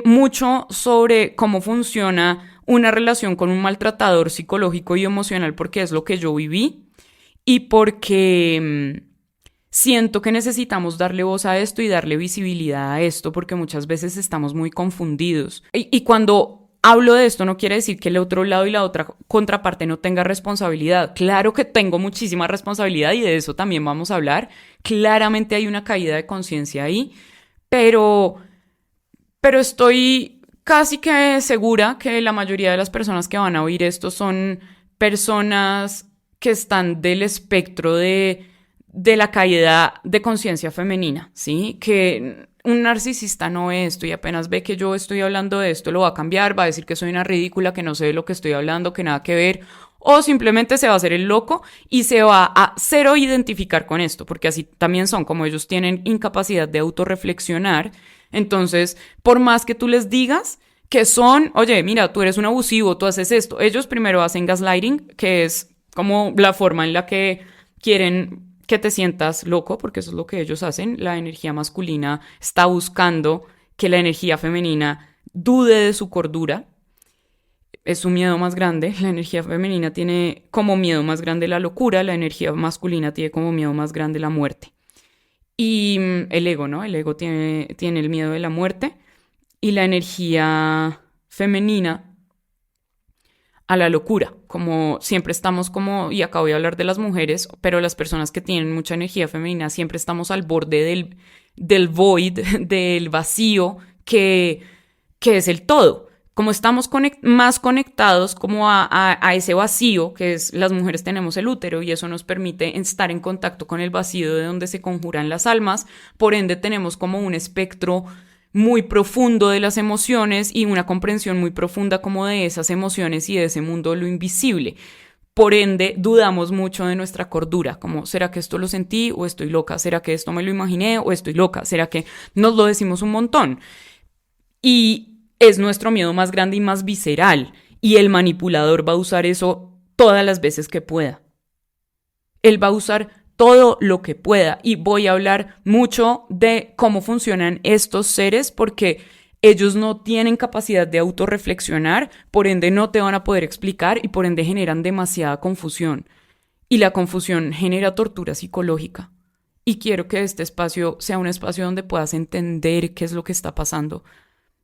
mucho sobre cómo funciona una relación con un maltratador psicológico y emocional, porque es lo que yo viví y porque siento que necesitamos darle voz a esto y darle visibilidad a esto, porque muchas veces estamos muy confundidos. Y cuando hablo de esto no quiere decir que el otro lado y la otra contraparte no tenga responsabilidad. Claro que tengo muchísima responsabilidad y de eso también vamos a hablar. Claramente hay una caída de conciencia ahí, pero estoy casi que segura que la mayoría de las personas que van a oír esto son personas que están del espectro de la caída de conciencia femenina, ¿sí? Que un narcisista no es esto y apenas ve que yo estoy hablando de esto, lo va a cambiar, va a decir que soy una ridícula, que no sé de lo que estoy hablando, que nada que ver, o simplemente se va a hacer el loco y se va a cero identificar con esto, porque así también son, como ellos tienen incapacidad de autorreflexionar. Entonces, por más que tú les digas que son, oye, mira, tú eres un abusivo, tú haces esto, ellos primero hacen gaslighting, que es como la forma en la que quieren que te sientas loco, porque eso es lo que ellos hacen. La energía masculina está buscando que la energía femenina dude de su cordura. Es su miedo más grande. La energía femenina tiene como miedo más grande la locura, la energía masculina tiene como miedo más grande la muerte. Y el ego, ¿no? El ego tiene el miedo de la muerte y la energía femenina a la locura, como siempre estamos como, y acá voy a hablar de las mujeres, pero las personas que tienen mucha energía femenina siempre estamos al borde del void, del vacío, que es el todo. Como estamos más conectados como a ese vacío, que es las mujeres tenemos el útero y eso nos permite estar en contacto con el vacío de donde se conjuran las almas, por ende tenemos como un espectro muy profundo de las emociones y una comprensión muy profunda como de esas emociones y de ese mundo de lo invisible. Por ende, dudamos mucho de nuestra cordura, como ¿será que esto lo sentí o estoy loca? ¿Será que esto me lo imaginé o estoy loca? ¿Será que nos lo decimos un montón? Y es nuestro miedo más grande y más visceral, y el manipulador va a usar eso todas las veces que pueda. Él va a usar todo lo que pueda y voy a hablar mucho de cómo funcionan estos seres porque ellos no tienen capacidad de autorreflexionar, por ende no te van a poder explicar y por ende generan demasiada confusión. Y la confusión genera tortura psicológica. Y quiero que este espacio sea un espacio donde puedas entender qué es lo que está pasando.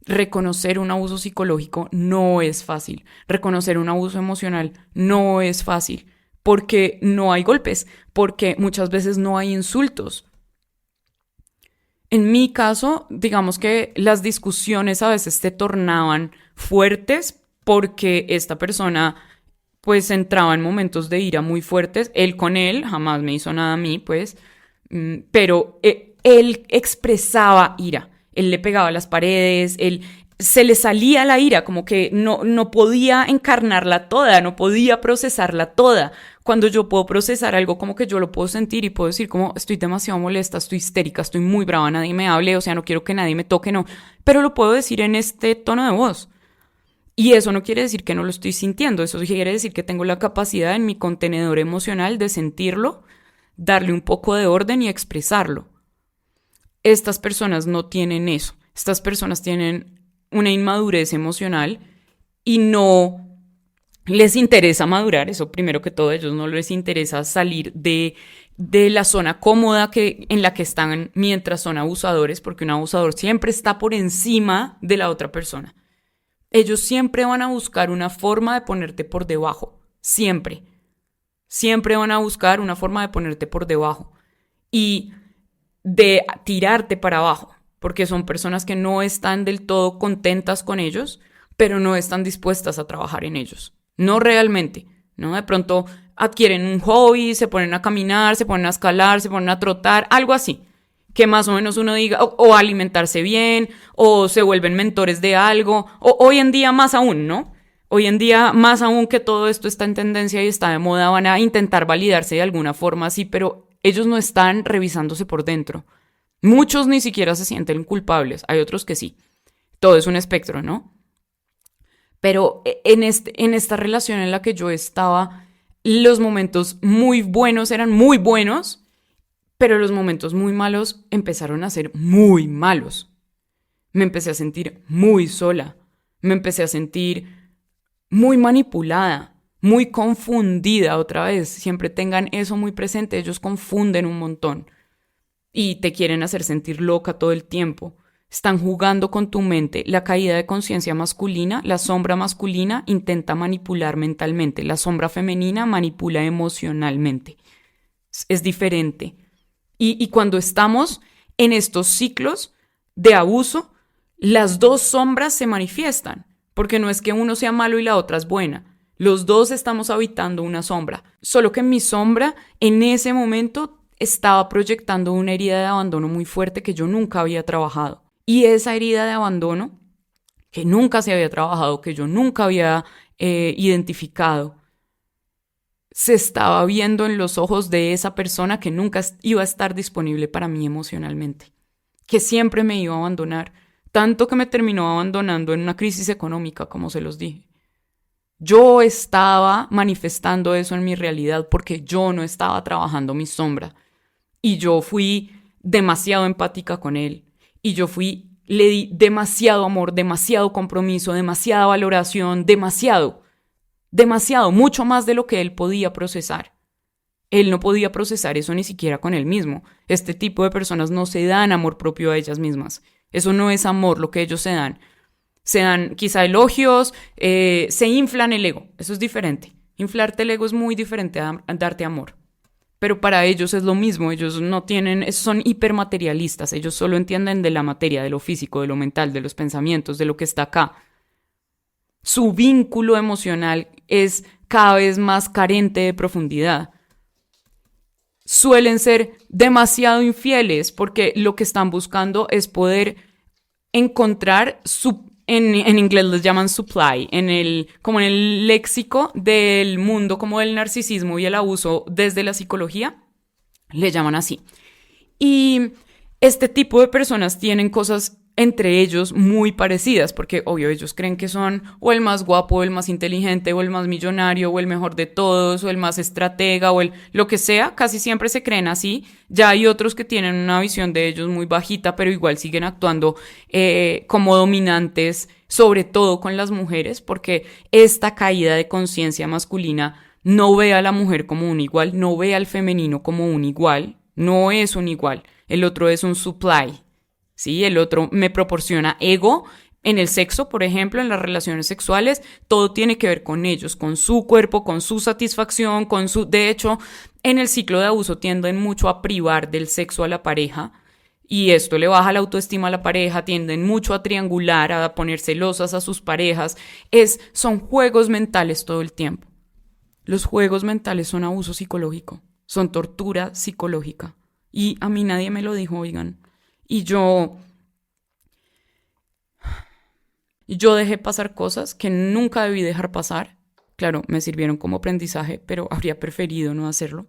Reconocer un abuso psicológico no es fácil. Reconocer un abuso emocional no es fácil. Porque no hay golpes, porque muchas veces no hay insultos. En mi caso, digamos que las discusiones a veces se tornaban fuertes porque esta persona pues entraba en momentos de ira muy fuertes. Él con él, jamás me hizo nada a mí, pues, pero él expresaba ira. Él le pegaba a las paredes, él se le salía la ira, como que no podía encarnarla toda, no podía procesarla toda. Cuando yo puedo procesar algo, como que yo lo puedo sentir y puedo decir como estoy demasiado molesta, estoy histérica, estoy muy brava, nadie me hable, o sea, no quiero que nadie me toque, no. Pero lo puedo decir en este tono de voz. Y eso no quiere decir que no lo estoy sintiendo, eso quiere decir que tengo la capacidad en mi contenedor emocional de sentirlo, darle un poco de orden y expresarlo. Estas personas no tienen eso. Estas personas tienen una inmadurez emocional y no les interesa madurar, eso primero que todo, a ellos no les interesa salir de la zona cómoda en la que están mientras son abusadores, porque un abusador siempre está por encima de la otra persona. Ellos siempre van a buscar una forma de ponerte por debajo, siempre. Siempre van a buscar una forma de ponerte por debajo y de tirarte para abajo, porque son personas que no están del todo contentas con ellos, pero no están dispuestas a trabajar en ellos. No realmente, ¿no? De pronto adquieren un hobby, se ponen a caminar, se ponen a escalar, se ponen a trotar, algo así, que más o menos uno diga, o alimentarse bien, o se vuelven mentores de algo, o hoy en día más aún, ¿no? Hoy en día, más aún que todo esto está en tendencia y está de moda, van a intentar validarse de alguna forma así, pero ellos no están revisándose por dentro. Muchos ni siquiera se sienten culpables, hay otros que sí. Todo es un espectro, ¿no? Pero en esta relación en la que yo estaba, los momentos muy buenos eran muy buenos, pero los momentos muy malos empezaron a ser muy malos. Me empecé a sentir muy sola, me empecé a sentir muy manipulada, muy confundida otra vez. Siempre tengan eso muy presente, ellos confunden un montón y te quieren hacer sentir loca todo el tiempo. Están jugando con tu mente. La caída de conciencia masculina, la sombra masculina intenta manipular mentalmente, la sombra femenina manipula emocionalmente. Es diferente. Y cuando estamos en estos ciclos de abuso, las dos sombras se manifiestan, porque no es que uno sea malo y la otra es buena. Los dos estamos habitando una sombra, solo que mi sombra en ese momento estaba proyectando una herida de abandono muy fuerte que yo nunca había trabajado. Y esa herida de abandono, que nunca se había trabajado, que yo nunca había identificado, se estaba viendo en los ojos de esa persona que nunca iba a estar disponible para mí emocionalmente, que siempre me iba a abandonar, tanto que me terminó abandonando en una crisis económica, como se los dije. Yo estaba manifestando eso en mi realidad porque yo no estaba trabajando mi sombra. Y yo fui demasiado empática con él. Y le di demasiado amor, demasiado compromiso, demasiada valoración, demasiado, mucho más de lo que él podía procesar. Él no podía procesar eso ni siquiera con él mismo. Este tipo de personas no se dan amor propio a ellas mismas. Eso no es amor lo que ellos se dan. Se dan quizá elogios, se inflan el ego. Eso es diferente. Inflarte el ego es muy diferente a darte amor. Pero para ellos es lo mismo, ellos no tienen, son hipermaterialistas, ellos solo entienden de la materia, de lo físico, de lo mental, de los pensamientos, de lo que está acá. Su vínculo emocional es cada vez más carente de profundidad. Suelen ser demasiado infieles porque lo que están buscando es poder encontrar en inglés les llaman supply, como en el léxico del mundo, como del narcisismo y el abuso desde la psicología, le llaman así. Y este tipo de personas tienen cosas entre ellos muy parecidas, porque obvio ellos creen que son o el más guapo, o el más inteligente, o el más millonario, o el mejor de todos, o el más estratega, o lo que sea, casi siempre se creen así. Ya hay otros que tienen una visión de ellos muy bajita, pero igual siguen actuando como dominantes, sobre todo con las mujeres, porque esta caída de conciencia masculina no ve a la mujer como un igual, no ve al femenino como un igual, no es un igual, el otro es un supply. ¿Sí? El otro me proporciona ego en el sexo, por ejemplo, en las relaciones sexuales. Todo tiene que ver con ellos, con su cuerpo, con su satisfacción, De hecho, en el ciclo de abuso tienden mucho a privar del sexo a la pareja y esto le baja la autoestima a la pareja, tienden mucho a triangular, a poner celosas a sus parejas. Son juegos mentales todo el tiempo. Los juegos mentales son abuso psicológico, son tortura psicológica. Y a mí nadie me lo dijo, oigan. Y yo dejé pasar cosas que nunca debí dejar pasar. Claro, me sirvieron como aprendizaje, pero habría preferido no hacerlo.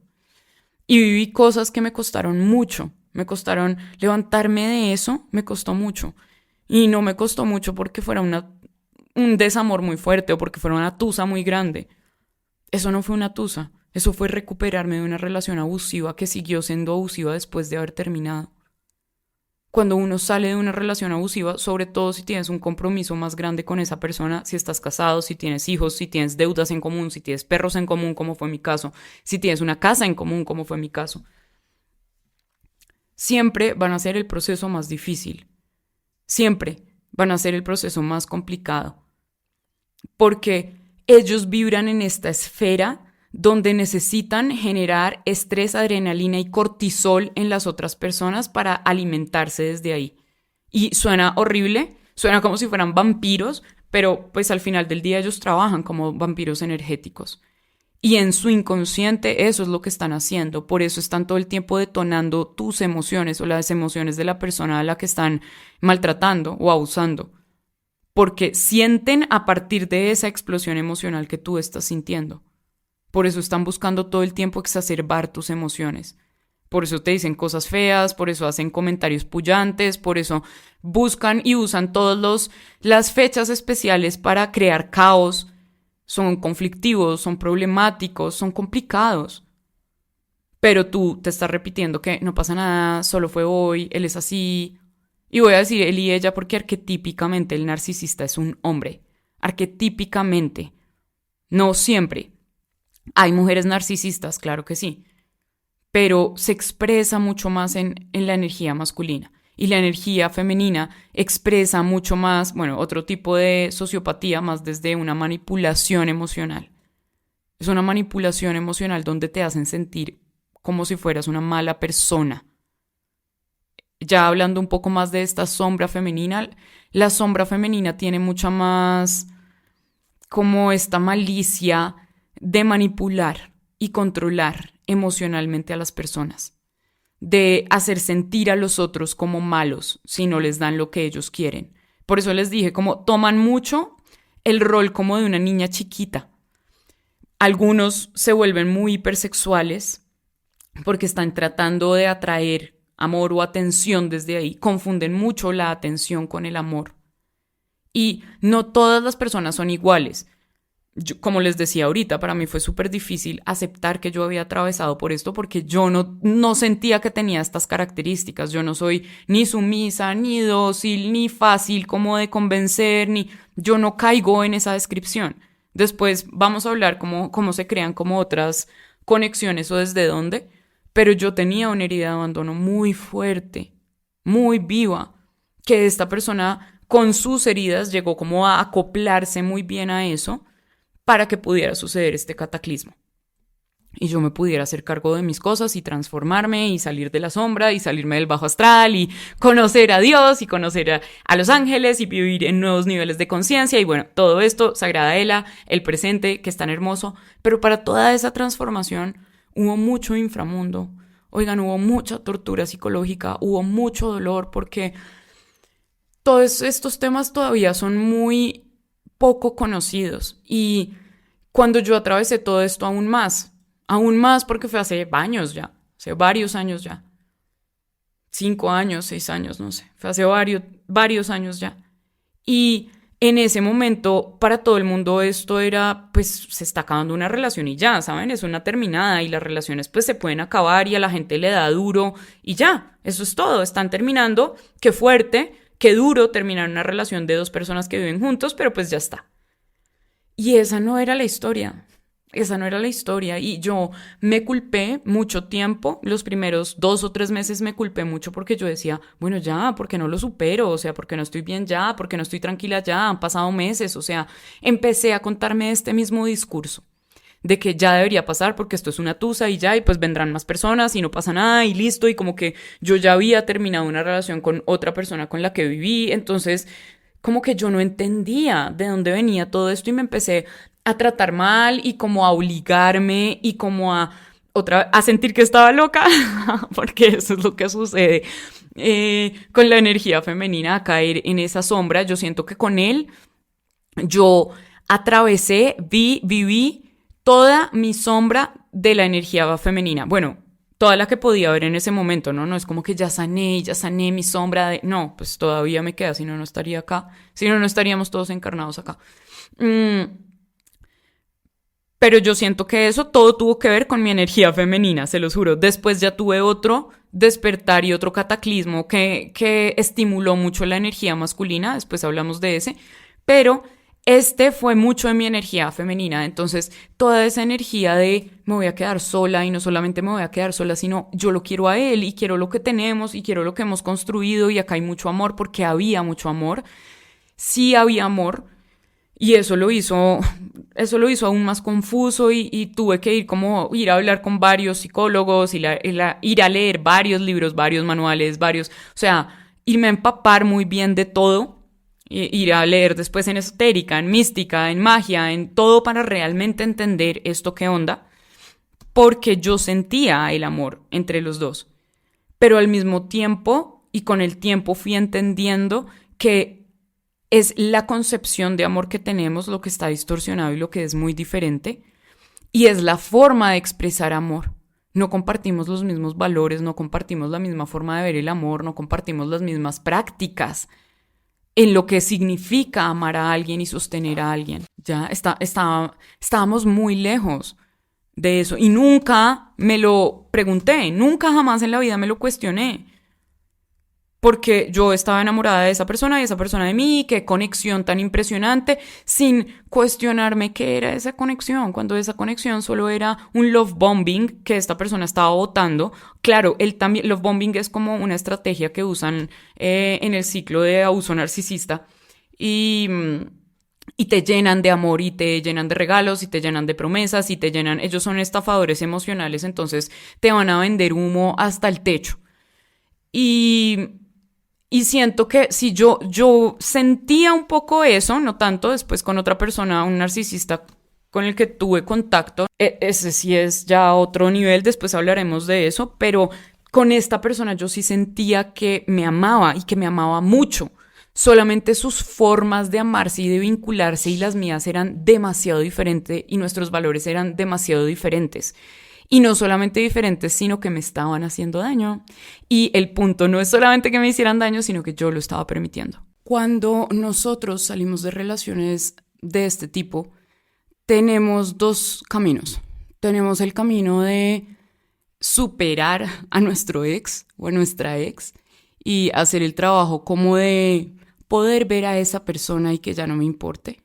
Y viví cosas que me costaron mucho. Me costaron levantarme de eso, me costó mucho. Y no me costó mucho porque fuera un desamor muy fuerte o porque fuera una tusa muy grande. Eso no fue una tusa. Eso fue recuperarme de una relación abusiva que siguió siendo abusiva después de haber terminado. Cuando uno sale de una relación abusiva, sobre todo si tienes un compromiso más grande con esa persona, si estás casado, si tienes hijos, si tienes deudas en común, si tienes perros en común, como fue mi caso, si tienes una casa en común, como fue mi caso, siempre van a ser el proceso más difícil. Siempre van a ser el proceso más complicado. Porque ellos vibran en esta esfera donde necesitan generar estrés, adrenalina y cortisol en las otras personas para alimentarse desde ahí. Y suena horrible, suena como si fueran vampiros, pero pues al final del día ellos trabajan como vampiros energéticos. Y en su inconsciente eso es lo que están haciendo. Por eso están todo el tiempo detonando tus emociones o las emociones de la persona a la que están maltratando o abusando. Porque sienten a partir de esa explosión emocional que tú estás sintiendo. Por eso están buscando todo el tiempo exacerbar tus emociones. Por eso te dicen cosas feas, por eso hacen comentarios pullantes, por eso buscan y usan todas las fechas especiales para crear caos. Son conflictivos, son problemáticos, son complicados. Pero tú te estás repitiendo que no pasa nada, solo fue hoy, él es así. Y voy a decir él y ella porque arquetípicamente el narcisista es un hombre. Arquetípicamente. No siempre. Hay mujeres narcisistas, claro que sí. Pero se expresa mucho más en la energía masculina. Y la energía femenina expresa mucho más, bueno, otro tipo de sociopatía, más desde una manipulación emocional. Es una manipulación emocional donde te hacen sentir como si fueras una mala persona. Ya hablando un poco más de esta sombra femenina, la sombra femenina tiene mucha más como esta malicia de manipular y controlar emocionalmente a las personas, de hacer sentir a los otros como malos si no les dan lo que ellos quieren. Por eso les dije, como toman mucho el rol como de una niña chiquita. Algunos se vuelven muy hipersexuales porque están tratando de atraer amor o atención desde ahí. Confunden mucho la atención con el amor. Y no todas las personas son iguales. Yo, como les decía ahorita, para mí fue súper difícil aceptar que yo había atravesado por esto porque yo no sentía que tenía estas características. Yo no soy ni sumisa, ni dócil, ni fácil como de convencer, yo no caigo en esa descripción. Después vamos a hablar cómo se crean como otras conexiones o desde dónde, pero yo tenía una herida de abandono muy fuerte, muy viva, que esta persona con sus heridas llegó como a acoplarse muy bien a eso para que pudiera suceder este cataclismo. Y yo me pudiera hacer cargo de mis cosas y transformarme y salir de la sombra y salirme del bajo astral y conocer a Dios y conocer a los ángeles y vivir en nuevos niveles de conciencia. Y bueno, todo esto, Sagrada Ela, el presente, que es tan hermoso. Pero para toda esa transformación hubo mucho inframundo. Oigan, hubo mucha tortura psicológica, hubo mucho dolor porque todos estos temas todavía son muy poco conocidos. Y cuando yo atravesé todo esto aún más porque fue hace años ya, hace varios años ya, 5 años, 6 años, no sé, fue hace varios años ya. Y en ese momento, para todo el mundo esto era, pues se está acabando una relación y ya, ¿saben? Es una terminada y las relaciones pues se pueden acabar y a la gente le da duro y ya, eso es todo, están terminando, qué fuerte, qué duro terminar una relación de 2 personas que viven juntos, pero pues ya está. Y esa no era la historia. Esa no era la historia. Y yo me culpé mucho tiempo. Los primeros 2 o 3 meses me culpé mucho porque yo decía, bueno, ya, ¿por qué no lo supero? O sea, ¿por qué no estoy bien ya? ¿Por qué no estoy tranquila ya? Han pasado meses. O sea, empecé a contarme este mismo discurso de que ya debería pasar porque esto es una tusa y ya, y pues vendrán más personas y no pasa nada y listo. Y como que yo ya había terminado una relación con otra persona con la que viví. Entonces, como que yo no entendía de dónde venía todo esto y me empecé a tratar mal y como a obligarme y como a sentir que estaba loca, porque eso es lo que sucede con la energía femenina, a caer en esa sombra. Yo siento que con él yo atravesé, viví toda mi sombra de la energía femenina. Bueno, toda la que podía haber en ese momento, ¿no? No es como que ya sané mi sombra de... No, pues todavía me queda, si no, no estaría acá. Si no, no estaríamos todos encarnados acá. Pero yo siento que eso todo tuvo que ver con mi energía femenina, se los juro. Después ya tuve otro despertar y otro cataclismo que estimuló mucho la energía masculina, después hablamos de ese, pero este fue mucho de mi energía femenina. Entonces toda esa energía de me voy a quedar sola, y no solamente me voy a quedar sola, sino yo lo quiero a él y quiero lo que tenemos y quiero lo que hemos construido, y acá hay mucho amor porque había mucho amor. Sí había amor, y eso lo hizo aún más confuso, y tuve que ir a hablar con varios psicólogos, ir a leer varios libros, varios manuales, o sea, irme a empapar muy bien de todo, ir a leer después en esotérica, en mística, en magia, en todo para realmente entender esto qué onda, porque yo sentía el amor entre los dos, pero al mismo tiempo y con el tiempo fui entendiendo que es la concepción de amor que tenemos lo que está distorsionado y lo que es muy diferente, y es la forma de expresar amor. No compartimos los mismos valores, no compartimos la misma forma de ver el amor, no compartimos las mismas prácticas en lo que significa amar a alguien y sostener a alguien. Estábamos muy lejos de eso, y nunca me lo pregunté, nunca jamás en la vida me lo cuestioné, porque yo estaba enamorada de esa persona y esa persona de mí, y qué conexión tan impresionante, sin cuestionarme qué era esa conexión, cuando esa conexión solo era un love bombing que esta persona estaba botando. Claro, él también, love bombing es como una estrategia que usan en el ciclo de abuso narcisista, y, y te llenan de amor y te llenan de regalos y te llenan de promesas y te llenan, ellos son estafadores emocionales, entonces te van a vender humo hasta el techo. Y y siento que si yo sentía un poco eso, no tanto, después con otra persona, un narcisista con el que tuve contacto, ese sí es ya otro nivel, después hablaremos de eso, pero con esta persona yo sí sentía que me amaba y que me amaba mucho. Solamente sus formas de amarse y de vincularse y las mías eran demasiado diferentes, y nuestros valores eran demasiado diferentes. Y no solamente diferentes, sino que me estaban haciendo daño. Y el punto no es solamente que me hicieran daño, sino que yo lo estaba permitiendo. Cuando nosotros salimos de relaciones de este tipo, tenemos dos caminos. Tenemos el camino de superar a nuestro ex o a nuestra ex y hacer el trabajo como de poder ver a esa persona y que ya no me importe.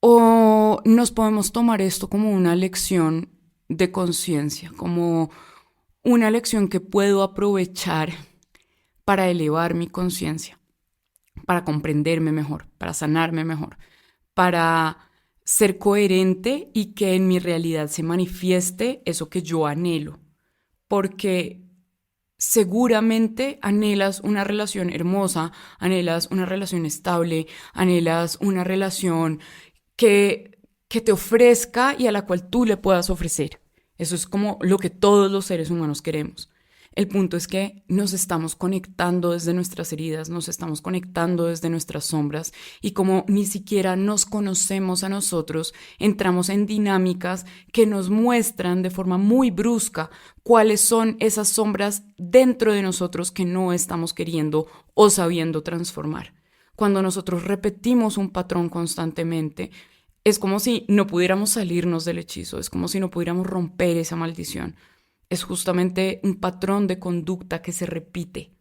O nos podemos tomar esto como una lección de conciencia, como una lección que puedo aprovechar para elevar mi conciencia, para comprenderme mejor, para sanarme mejor, para ser coherente y que en mi realidad se manifieste eso que yo anhelo. Porque seguramente anhelas una relación hermosa, anhelas una relación estable, anhelas una relación que te ofrezca y a la cual tú le puedas ofrecer. Eso es como lo que todos los seres humanos queremos. El punto es que nos estamos conectando desde nuestras heridas, nos estamos conectando desde nuestras sombras, y como ni siquiera nos conocemos a nosotros, entramos en dinámicas que nos muestran de forma muy brusca cuáles son esas sombras dentro de nosotros que no estamos queriendo o sabiendo transformar. Cuando nosotros repetimos un patrón constantemente, es como si no pudiéramos salirnos del hechizo, es como si no pudiéramos romper esa maldición. Es justamente un patrón de conducta que se repite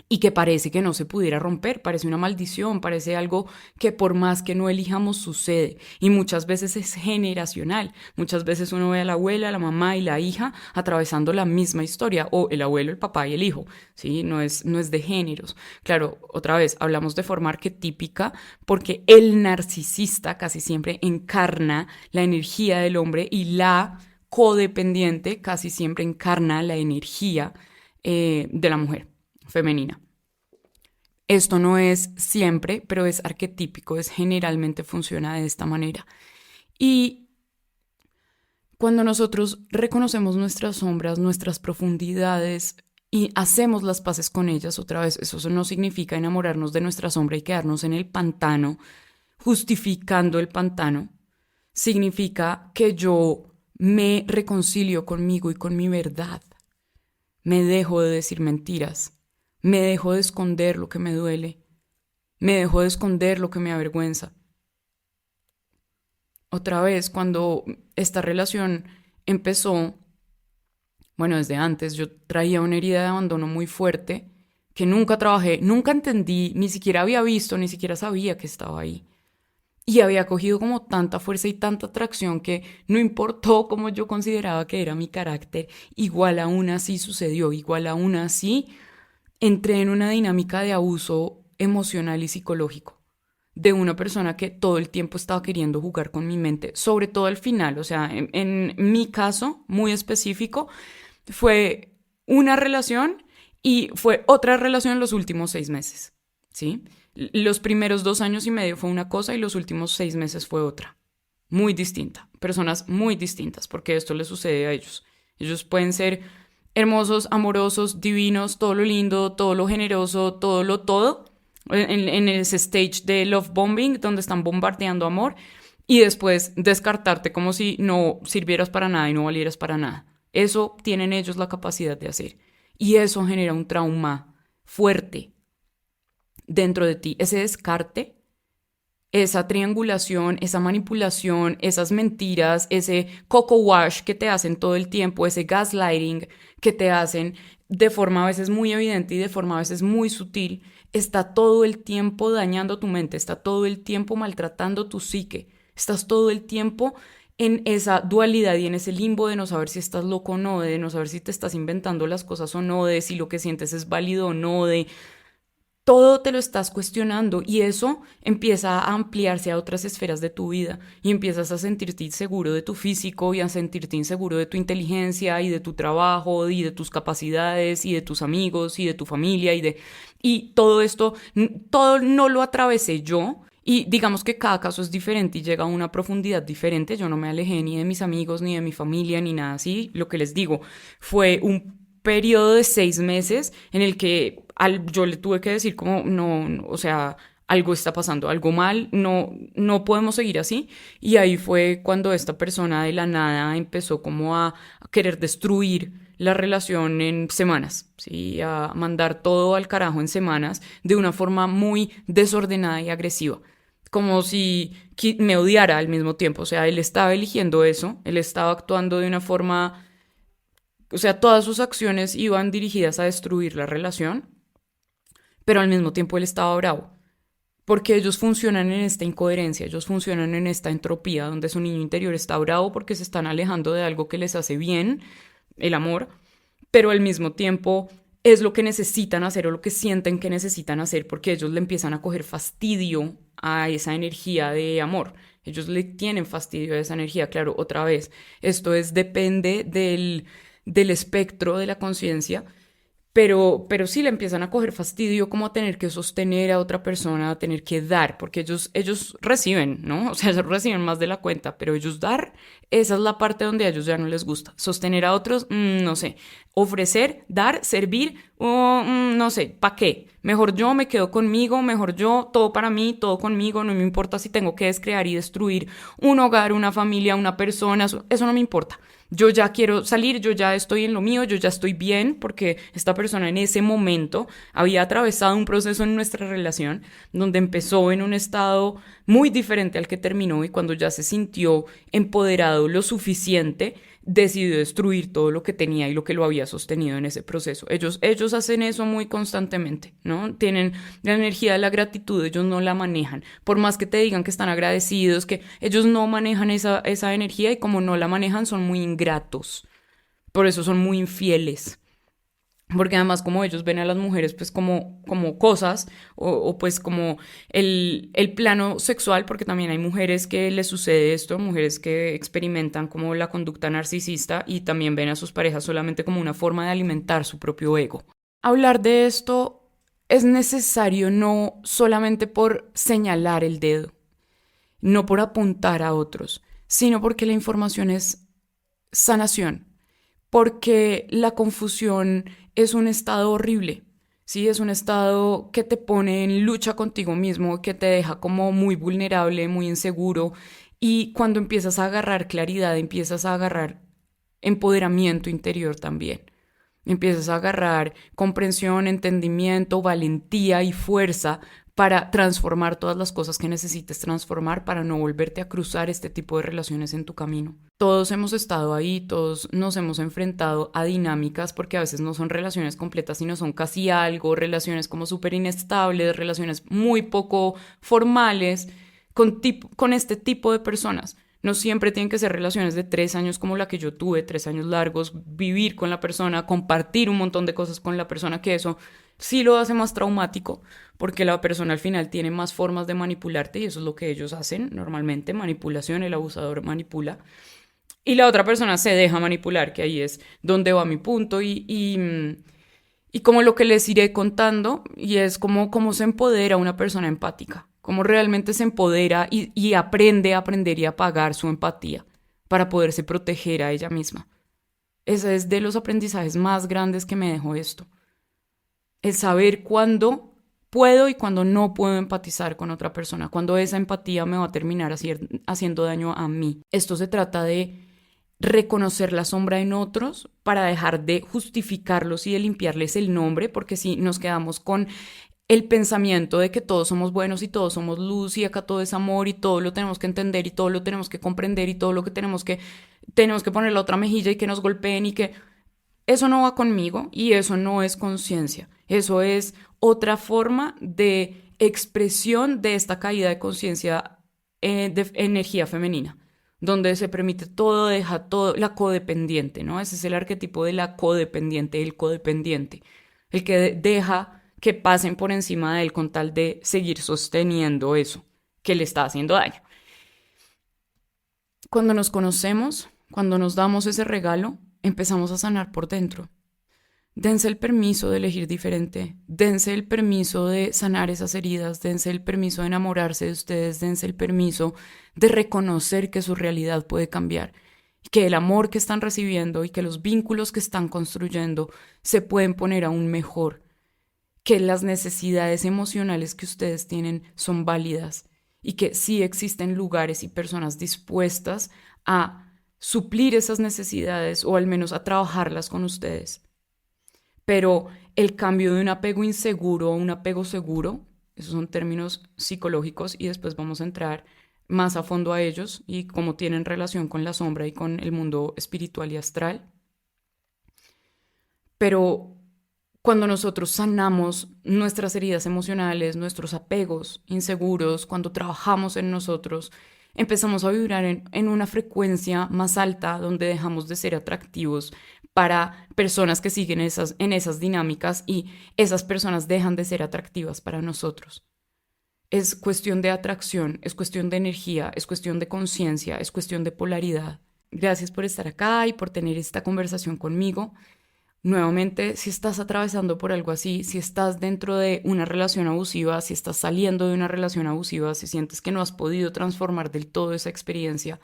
y que parece que no se pudiera romper, parece una maldición, parece algo que por más que no elijamos sucede, y muchas veces es generacional. Muchas veces uno ve a la abuela, la mamá y la hija atravesando la misma historia, o el abuelo, el papá y el hijo, ¿sí? No es de géneros. Claro, otra vez, hablamos de forma arquetípica porque el narcisista casi siempre encarna la energía del hombre, y la codependiente casi siempre encarna la energía de la mujer femenina. Esto no es siempre, pero es arquetípico, generalmente funciona de esta manera. Y cuando nosotros reconocemos nuestras sombras, nuestras profundidades, y hacemos las paces con ellas, otra vez, eso no significa enamorarnos de nuestra sombra y quedarnos en el pantano, justificando el pantano. Significa que yo me reconcilio conmigo y con mi verdad. Me dejo de decir mentiras. Me dejo de esconder lo que me duele. Me dejo de esconder lo que me avergüenza. Otra vez, cuando esta relación empezó, bueno, desde antes, yo traía una herida de abandono muy fuerte que nunca trabajé, nunca entendí, ni siquiera había visto, ni siquiera sabía que estaba ahí. Y había cogido como tanta fuerza y tanta atracción que no importó cómo yo consideraba que era mi carácter, igual aún así sucedió, igual aún así entré en una dinámica de abuso emocional y psicológico de una persona que todo el tiempo estaba queriendo jugar con mi mente, sobre todo al final, o sea, en mi caso muy específico, fue una relación y fue otra relación los últimos 6 meses, ¿sí? Los primeros 2 años y medio fue una cosa y los últimos 6 meses fue otra, muy distinta, personas muy distintas, porque esto les sucede a ellos. Ellos pueden ser hermosos, amorosos, divinos, todo lo lindo, todo lo generoso, todo lo todo, en ese stage de love bombing, donde están bombardeando amor, y después descartarte como si no sirvieras para nada y no valieras para nada. Eso tienen ellos la capacidad de hacer. Y eso genera un trauma fuerte dentro de ti. Ese descarte, esa triangulación, esa manipulación, esas mentiras, ese coco wash que te hacen todo el tiempo, ese gaslighting que te hacen de forma a veces muy evidente y de forma a veces muy sutil, está todo el tiempo dañando tu mente, está todo el tiempo maltratando tu psique, estás todo el tiempo en esa dualidad y en ese limbo de no saber si estás loco o no, de no saber si te estás inventando las cosas o no, de si lo que sientes es válido o no, de todo te lo estás cuestionando y eso empieza a ampliarse a otras esferas de tu vida y empiezas a sentirte inseguro de tu físico y a sentirte inseguro de tu inteligencia y de tu trabajo y de tus capacidades y de tus amigos y de tu familia y todo esto, todo no lo atravesé yo. Y digamos que cada caso es diferente y llega a una profundidad diferente. Yo no me alejé ni de mis amigos, ni de mi familia, ni nada así. Lo que les digo, fue un periodo de 6 meses en el que yo le tuve que decir como, no, o sea, algo está pasando, algo mal, no, no podemos seguir así. Y ahí fue cuando esta persona de la nada empezó como a querer destruir la relación en semanas, ¿sí? A mandar todo al carajo en semanas de una forma muy desordenada y agresiva. Como si me odiara al mismo tiempo. O sea, él estaba eligiendo eso, él estaba actuando de una forma, o sea, todas sus acciones iban dirigidas a destruir la relación, pero al mismo tiempo él estaba bravo. Porque ellos funcionan en esta incoherencia, ellos funcionan en esta entropía, donde su niño interior está bravo porque se están alejando de algo que les hace bien, el amor, pero al mismo tiempo es lo que necesitan hacer o lo que sienten que necesitan hacer porque ellos le empiezan a coger fastidio a esa energía de amor. Ellos le tienen fastidio a esa energía, claro, otra vez. Esto depende del espectro de la conciencia, pero sí le empiezan a coger fastidio como a tener que sostener a otra persona, a tener que dar, porque ellos reciben, ¿no? O sea, ellos reciben más de la cuenta, pero ellos dar, esa es la parte donde a ellos ya no les gusta. Sostener a otros, no sé. Ofrecer, dar, servir, no sé, ¿para qué? Mejor yo me quedo conmigo, mejor yo, todo para mí, todo conmigo, no me importa si tengo que descrear y destruir un hogar, una familia, una persona, eso no me importa. Yo ya quiero salir, yo ya estoy en lo mío, yo ya estoy bien porque esta persona en ese momento había atravesado un proceso en nuestra relación donde empezó en un estado muy diferente al que terminó y cuando ya se sintió empoderado lo suficiente, decidió destruir todo lo que tenía y lo que lo había sostenido en ese proceso. Ellos hacen eso muy constantemente, ¿no? Tienen la energía de la gratitud, ellos no la manejan. Por más que te digan que están agradecidos, que ellos no manejan esa energía y como no la manejan son muy ingratos. Por eso son muy infieles. Porque además como ellos ven a las mujeres pues como cosas o pues como el plano sexual, porque también hay mujeres que les sucede esto, mujeres que experimentan como la conducta narcisista y también ven a sus parejas solamente como una forma de alimentar su propio ego. Hablar de esto es necesario no solamente por señalar el dedo, no por apuntar a otros, sino porque la información es sanación, porque la confusión es un estado horrible, ¿sí? Es un estado que te pone en lucha contigo mismo, que te deja como muy vulnerable, muy inseguro, y cuando empiezas a agarrar claridad, empiezas a agarrar empoderamiento interior también. Empiezas a agarrar comprensión, entendimiento, valentía y fuerza para transformar todas las cosas que necesites transformar para no volverte a cruzar este tipo de relaciones en tu camino. Todos hemos estado ahí, todos nos hemos enfrentado a dinámicas porque a veces no son relaciones completas, sino son casi algo, relaciones como súper inestables, relaciones muy poco formales con este tipo de personas. No siempre tienen que ser relaciones de 3 años como la que yo tuve, 3 años largos, vivir con la persona, compartir un montón de cosas con la persona, que eso sí lo hace más traumático, porque la persona al final tiene más formas de manipularte y eso es lo que ellos hacen normalmente, manipulación, el abusador manipula. Y la otra persona se deja manipular, que ahí es donde va mi punto y como lo que les iré contando, y es como cómo se empodera una persona empática, cómo realmente se empodera y aprende a aprender y a pagar su empatía para poderse proteger a ella misma. Ese es de los aprendizajes más grandes que me dejó esto. El saber cuándo puedo y cuándo no puedo empatizar con otra persona, cuándo esa empatía me va a terminar haciendo daño a mí. Esto se trata de reconocer la sombra en otros para dejar de justificarlos y de limpiarles el nombre, porque si nos quedamos con el pensamiento de que todos somos buenos y todos somos luz y acá todo es amor y todo lo tenemos que entender y todo lo tenemos que comprender y todo lo que tenemos que poner la otra mejilla y que nos golpeen y que eso no va conmigo y eso no es conciencia. Eso es otra forma de expresión de esta caída de conciencia de energía femenina, donde se permite todo, deja todo, la codependiente, ¿no? Ese es el arquetipo de la codependiente, el codependiente, el que deja que pasen por encima de él con tal de seguir sosteniendo eso que le está haciendo daño. Cuando nos conocemos, cuando nos damos ese regalo, empezamos a sanar por dentro. Dense el permiso de elegir diferente, dense el permiso de sanar esas heridas, dense el permiso de enamorarse de ustedes, dense el permiso de reconocer que su realidad puede cambiar, que el amor que están recibiendo y que los vínculos que están construyendo se pueden poner aún mejor, que las necesidades emocionales que ustedes tienen son válidas y que sí existen lugares y personas dispuestas a suplir esas necesidades o al menos a trabajarlas con ustedes. Pero el cambio de un apego inseguro a un apego seguro, esos son términos psicológicos y después vamos a entrar más a fondo a ellos y cómo tienen relación con la sombra y con el mundo espiritual y astral. Pero cuando nosotros sanamos nuestras heridas emocionales, nuestros apegos inseguros, cuando trabajamos en nosotros, empezamos a vibrar en una frecuencia más alta donde dejamos de ser atractivos para personas que siguen en esas dinámicas y esas personas dejan de ser atractivas para nosotros. Es cuestión de atracción, es cuestión de energía, es cuestión de conciencia, es cuestión de polaridad. Gracias por estar acá y por tener esta conversación conmigo. Nuevamente, si estás atravesando por algo así, si estás dentro de una relación abusiva, si estás saliendo de una relación abusiva, si sientes que no has podido transformar del todo esa experiencia,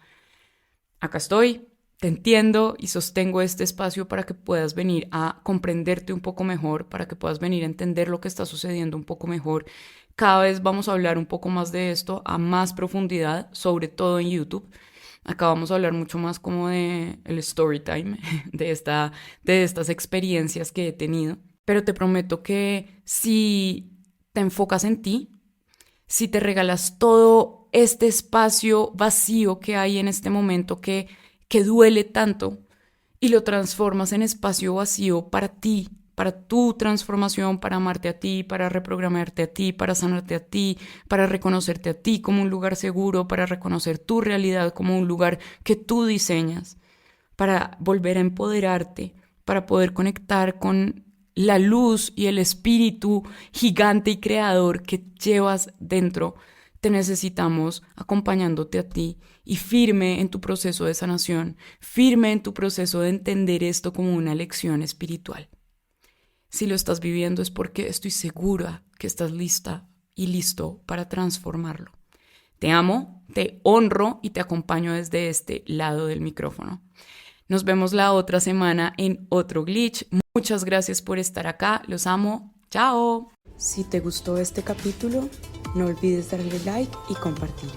acá estoy, te entiendo y sostengo este espacio para que puedas venir a comprenderte un poco mejor, para que puedas venir a entender lo que está sucediendo un poco mejor. Cada vez vamos a hablar un poco más de esto a más profundidad, sobre todo en YouTube. Acá vamos a hablar mucho más como de el story time, de estas experiencias que he tenido. Pero te prometo que si te enfocas en ti, si te regalas todo este espacio vacío que hay en este momento que duele tanto y lo transformas en espacio vacío para ti, para tu transformación, para amarte a ti, para reprogramarte a ti, para sanarte a ti, para reconocerte a ti como un lugar seguro, para reconocer tu realidad como un lugar que tú diseñas, para volver a empoderarte, para poder conectar con la luz y el espíritu gigante y creador que llevas dentro. Te necesitamos acompañándote a ti y firme en tu proceso de sanación, firme en tu proceso de entender esto como una lección espiritual. Si lo estás viviendo es porque estoy segura que estás lista y listo para transformarlo. Te amo, te honro y te acompaño desde este lado del micrófono. Nos vemos la otra semana en otro glitch. Muchas gracias por estar acá. Los amo. ¡Chao! Si te gustó este capítulo, no olvides darle like y compartir.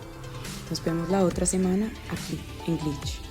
Nos vemos la otra semana aquí en Glitch.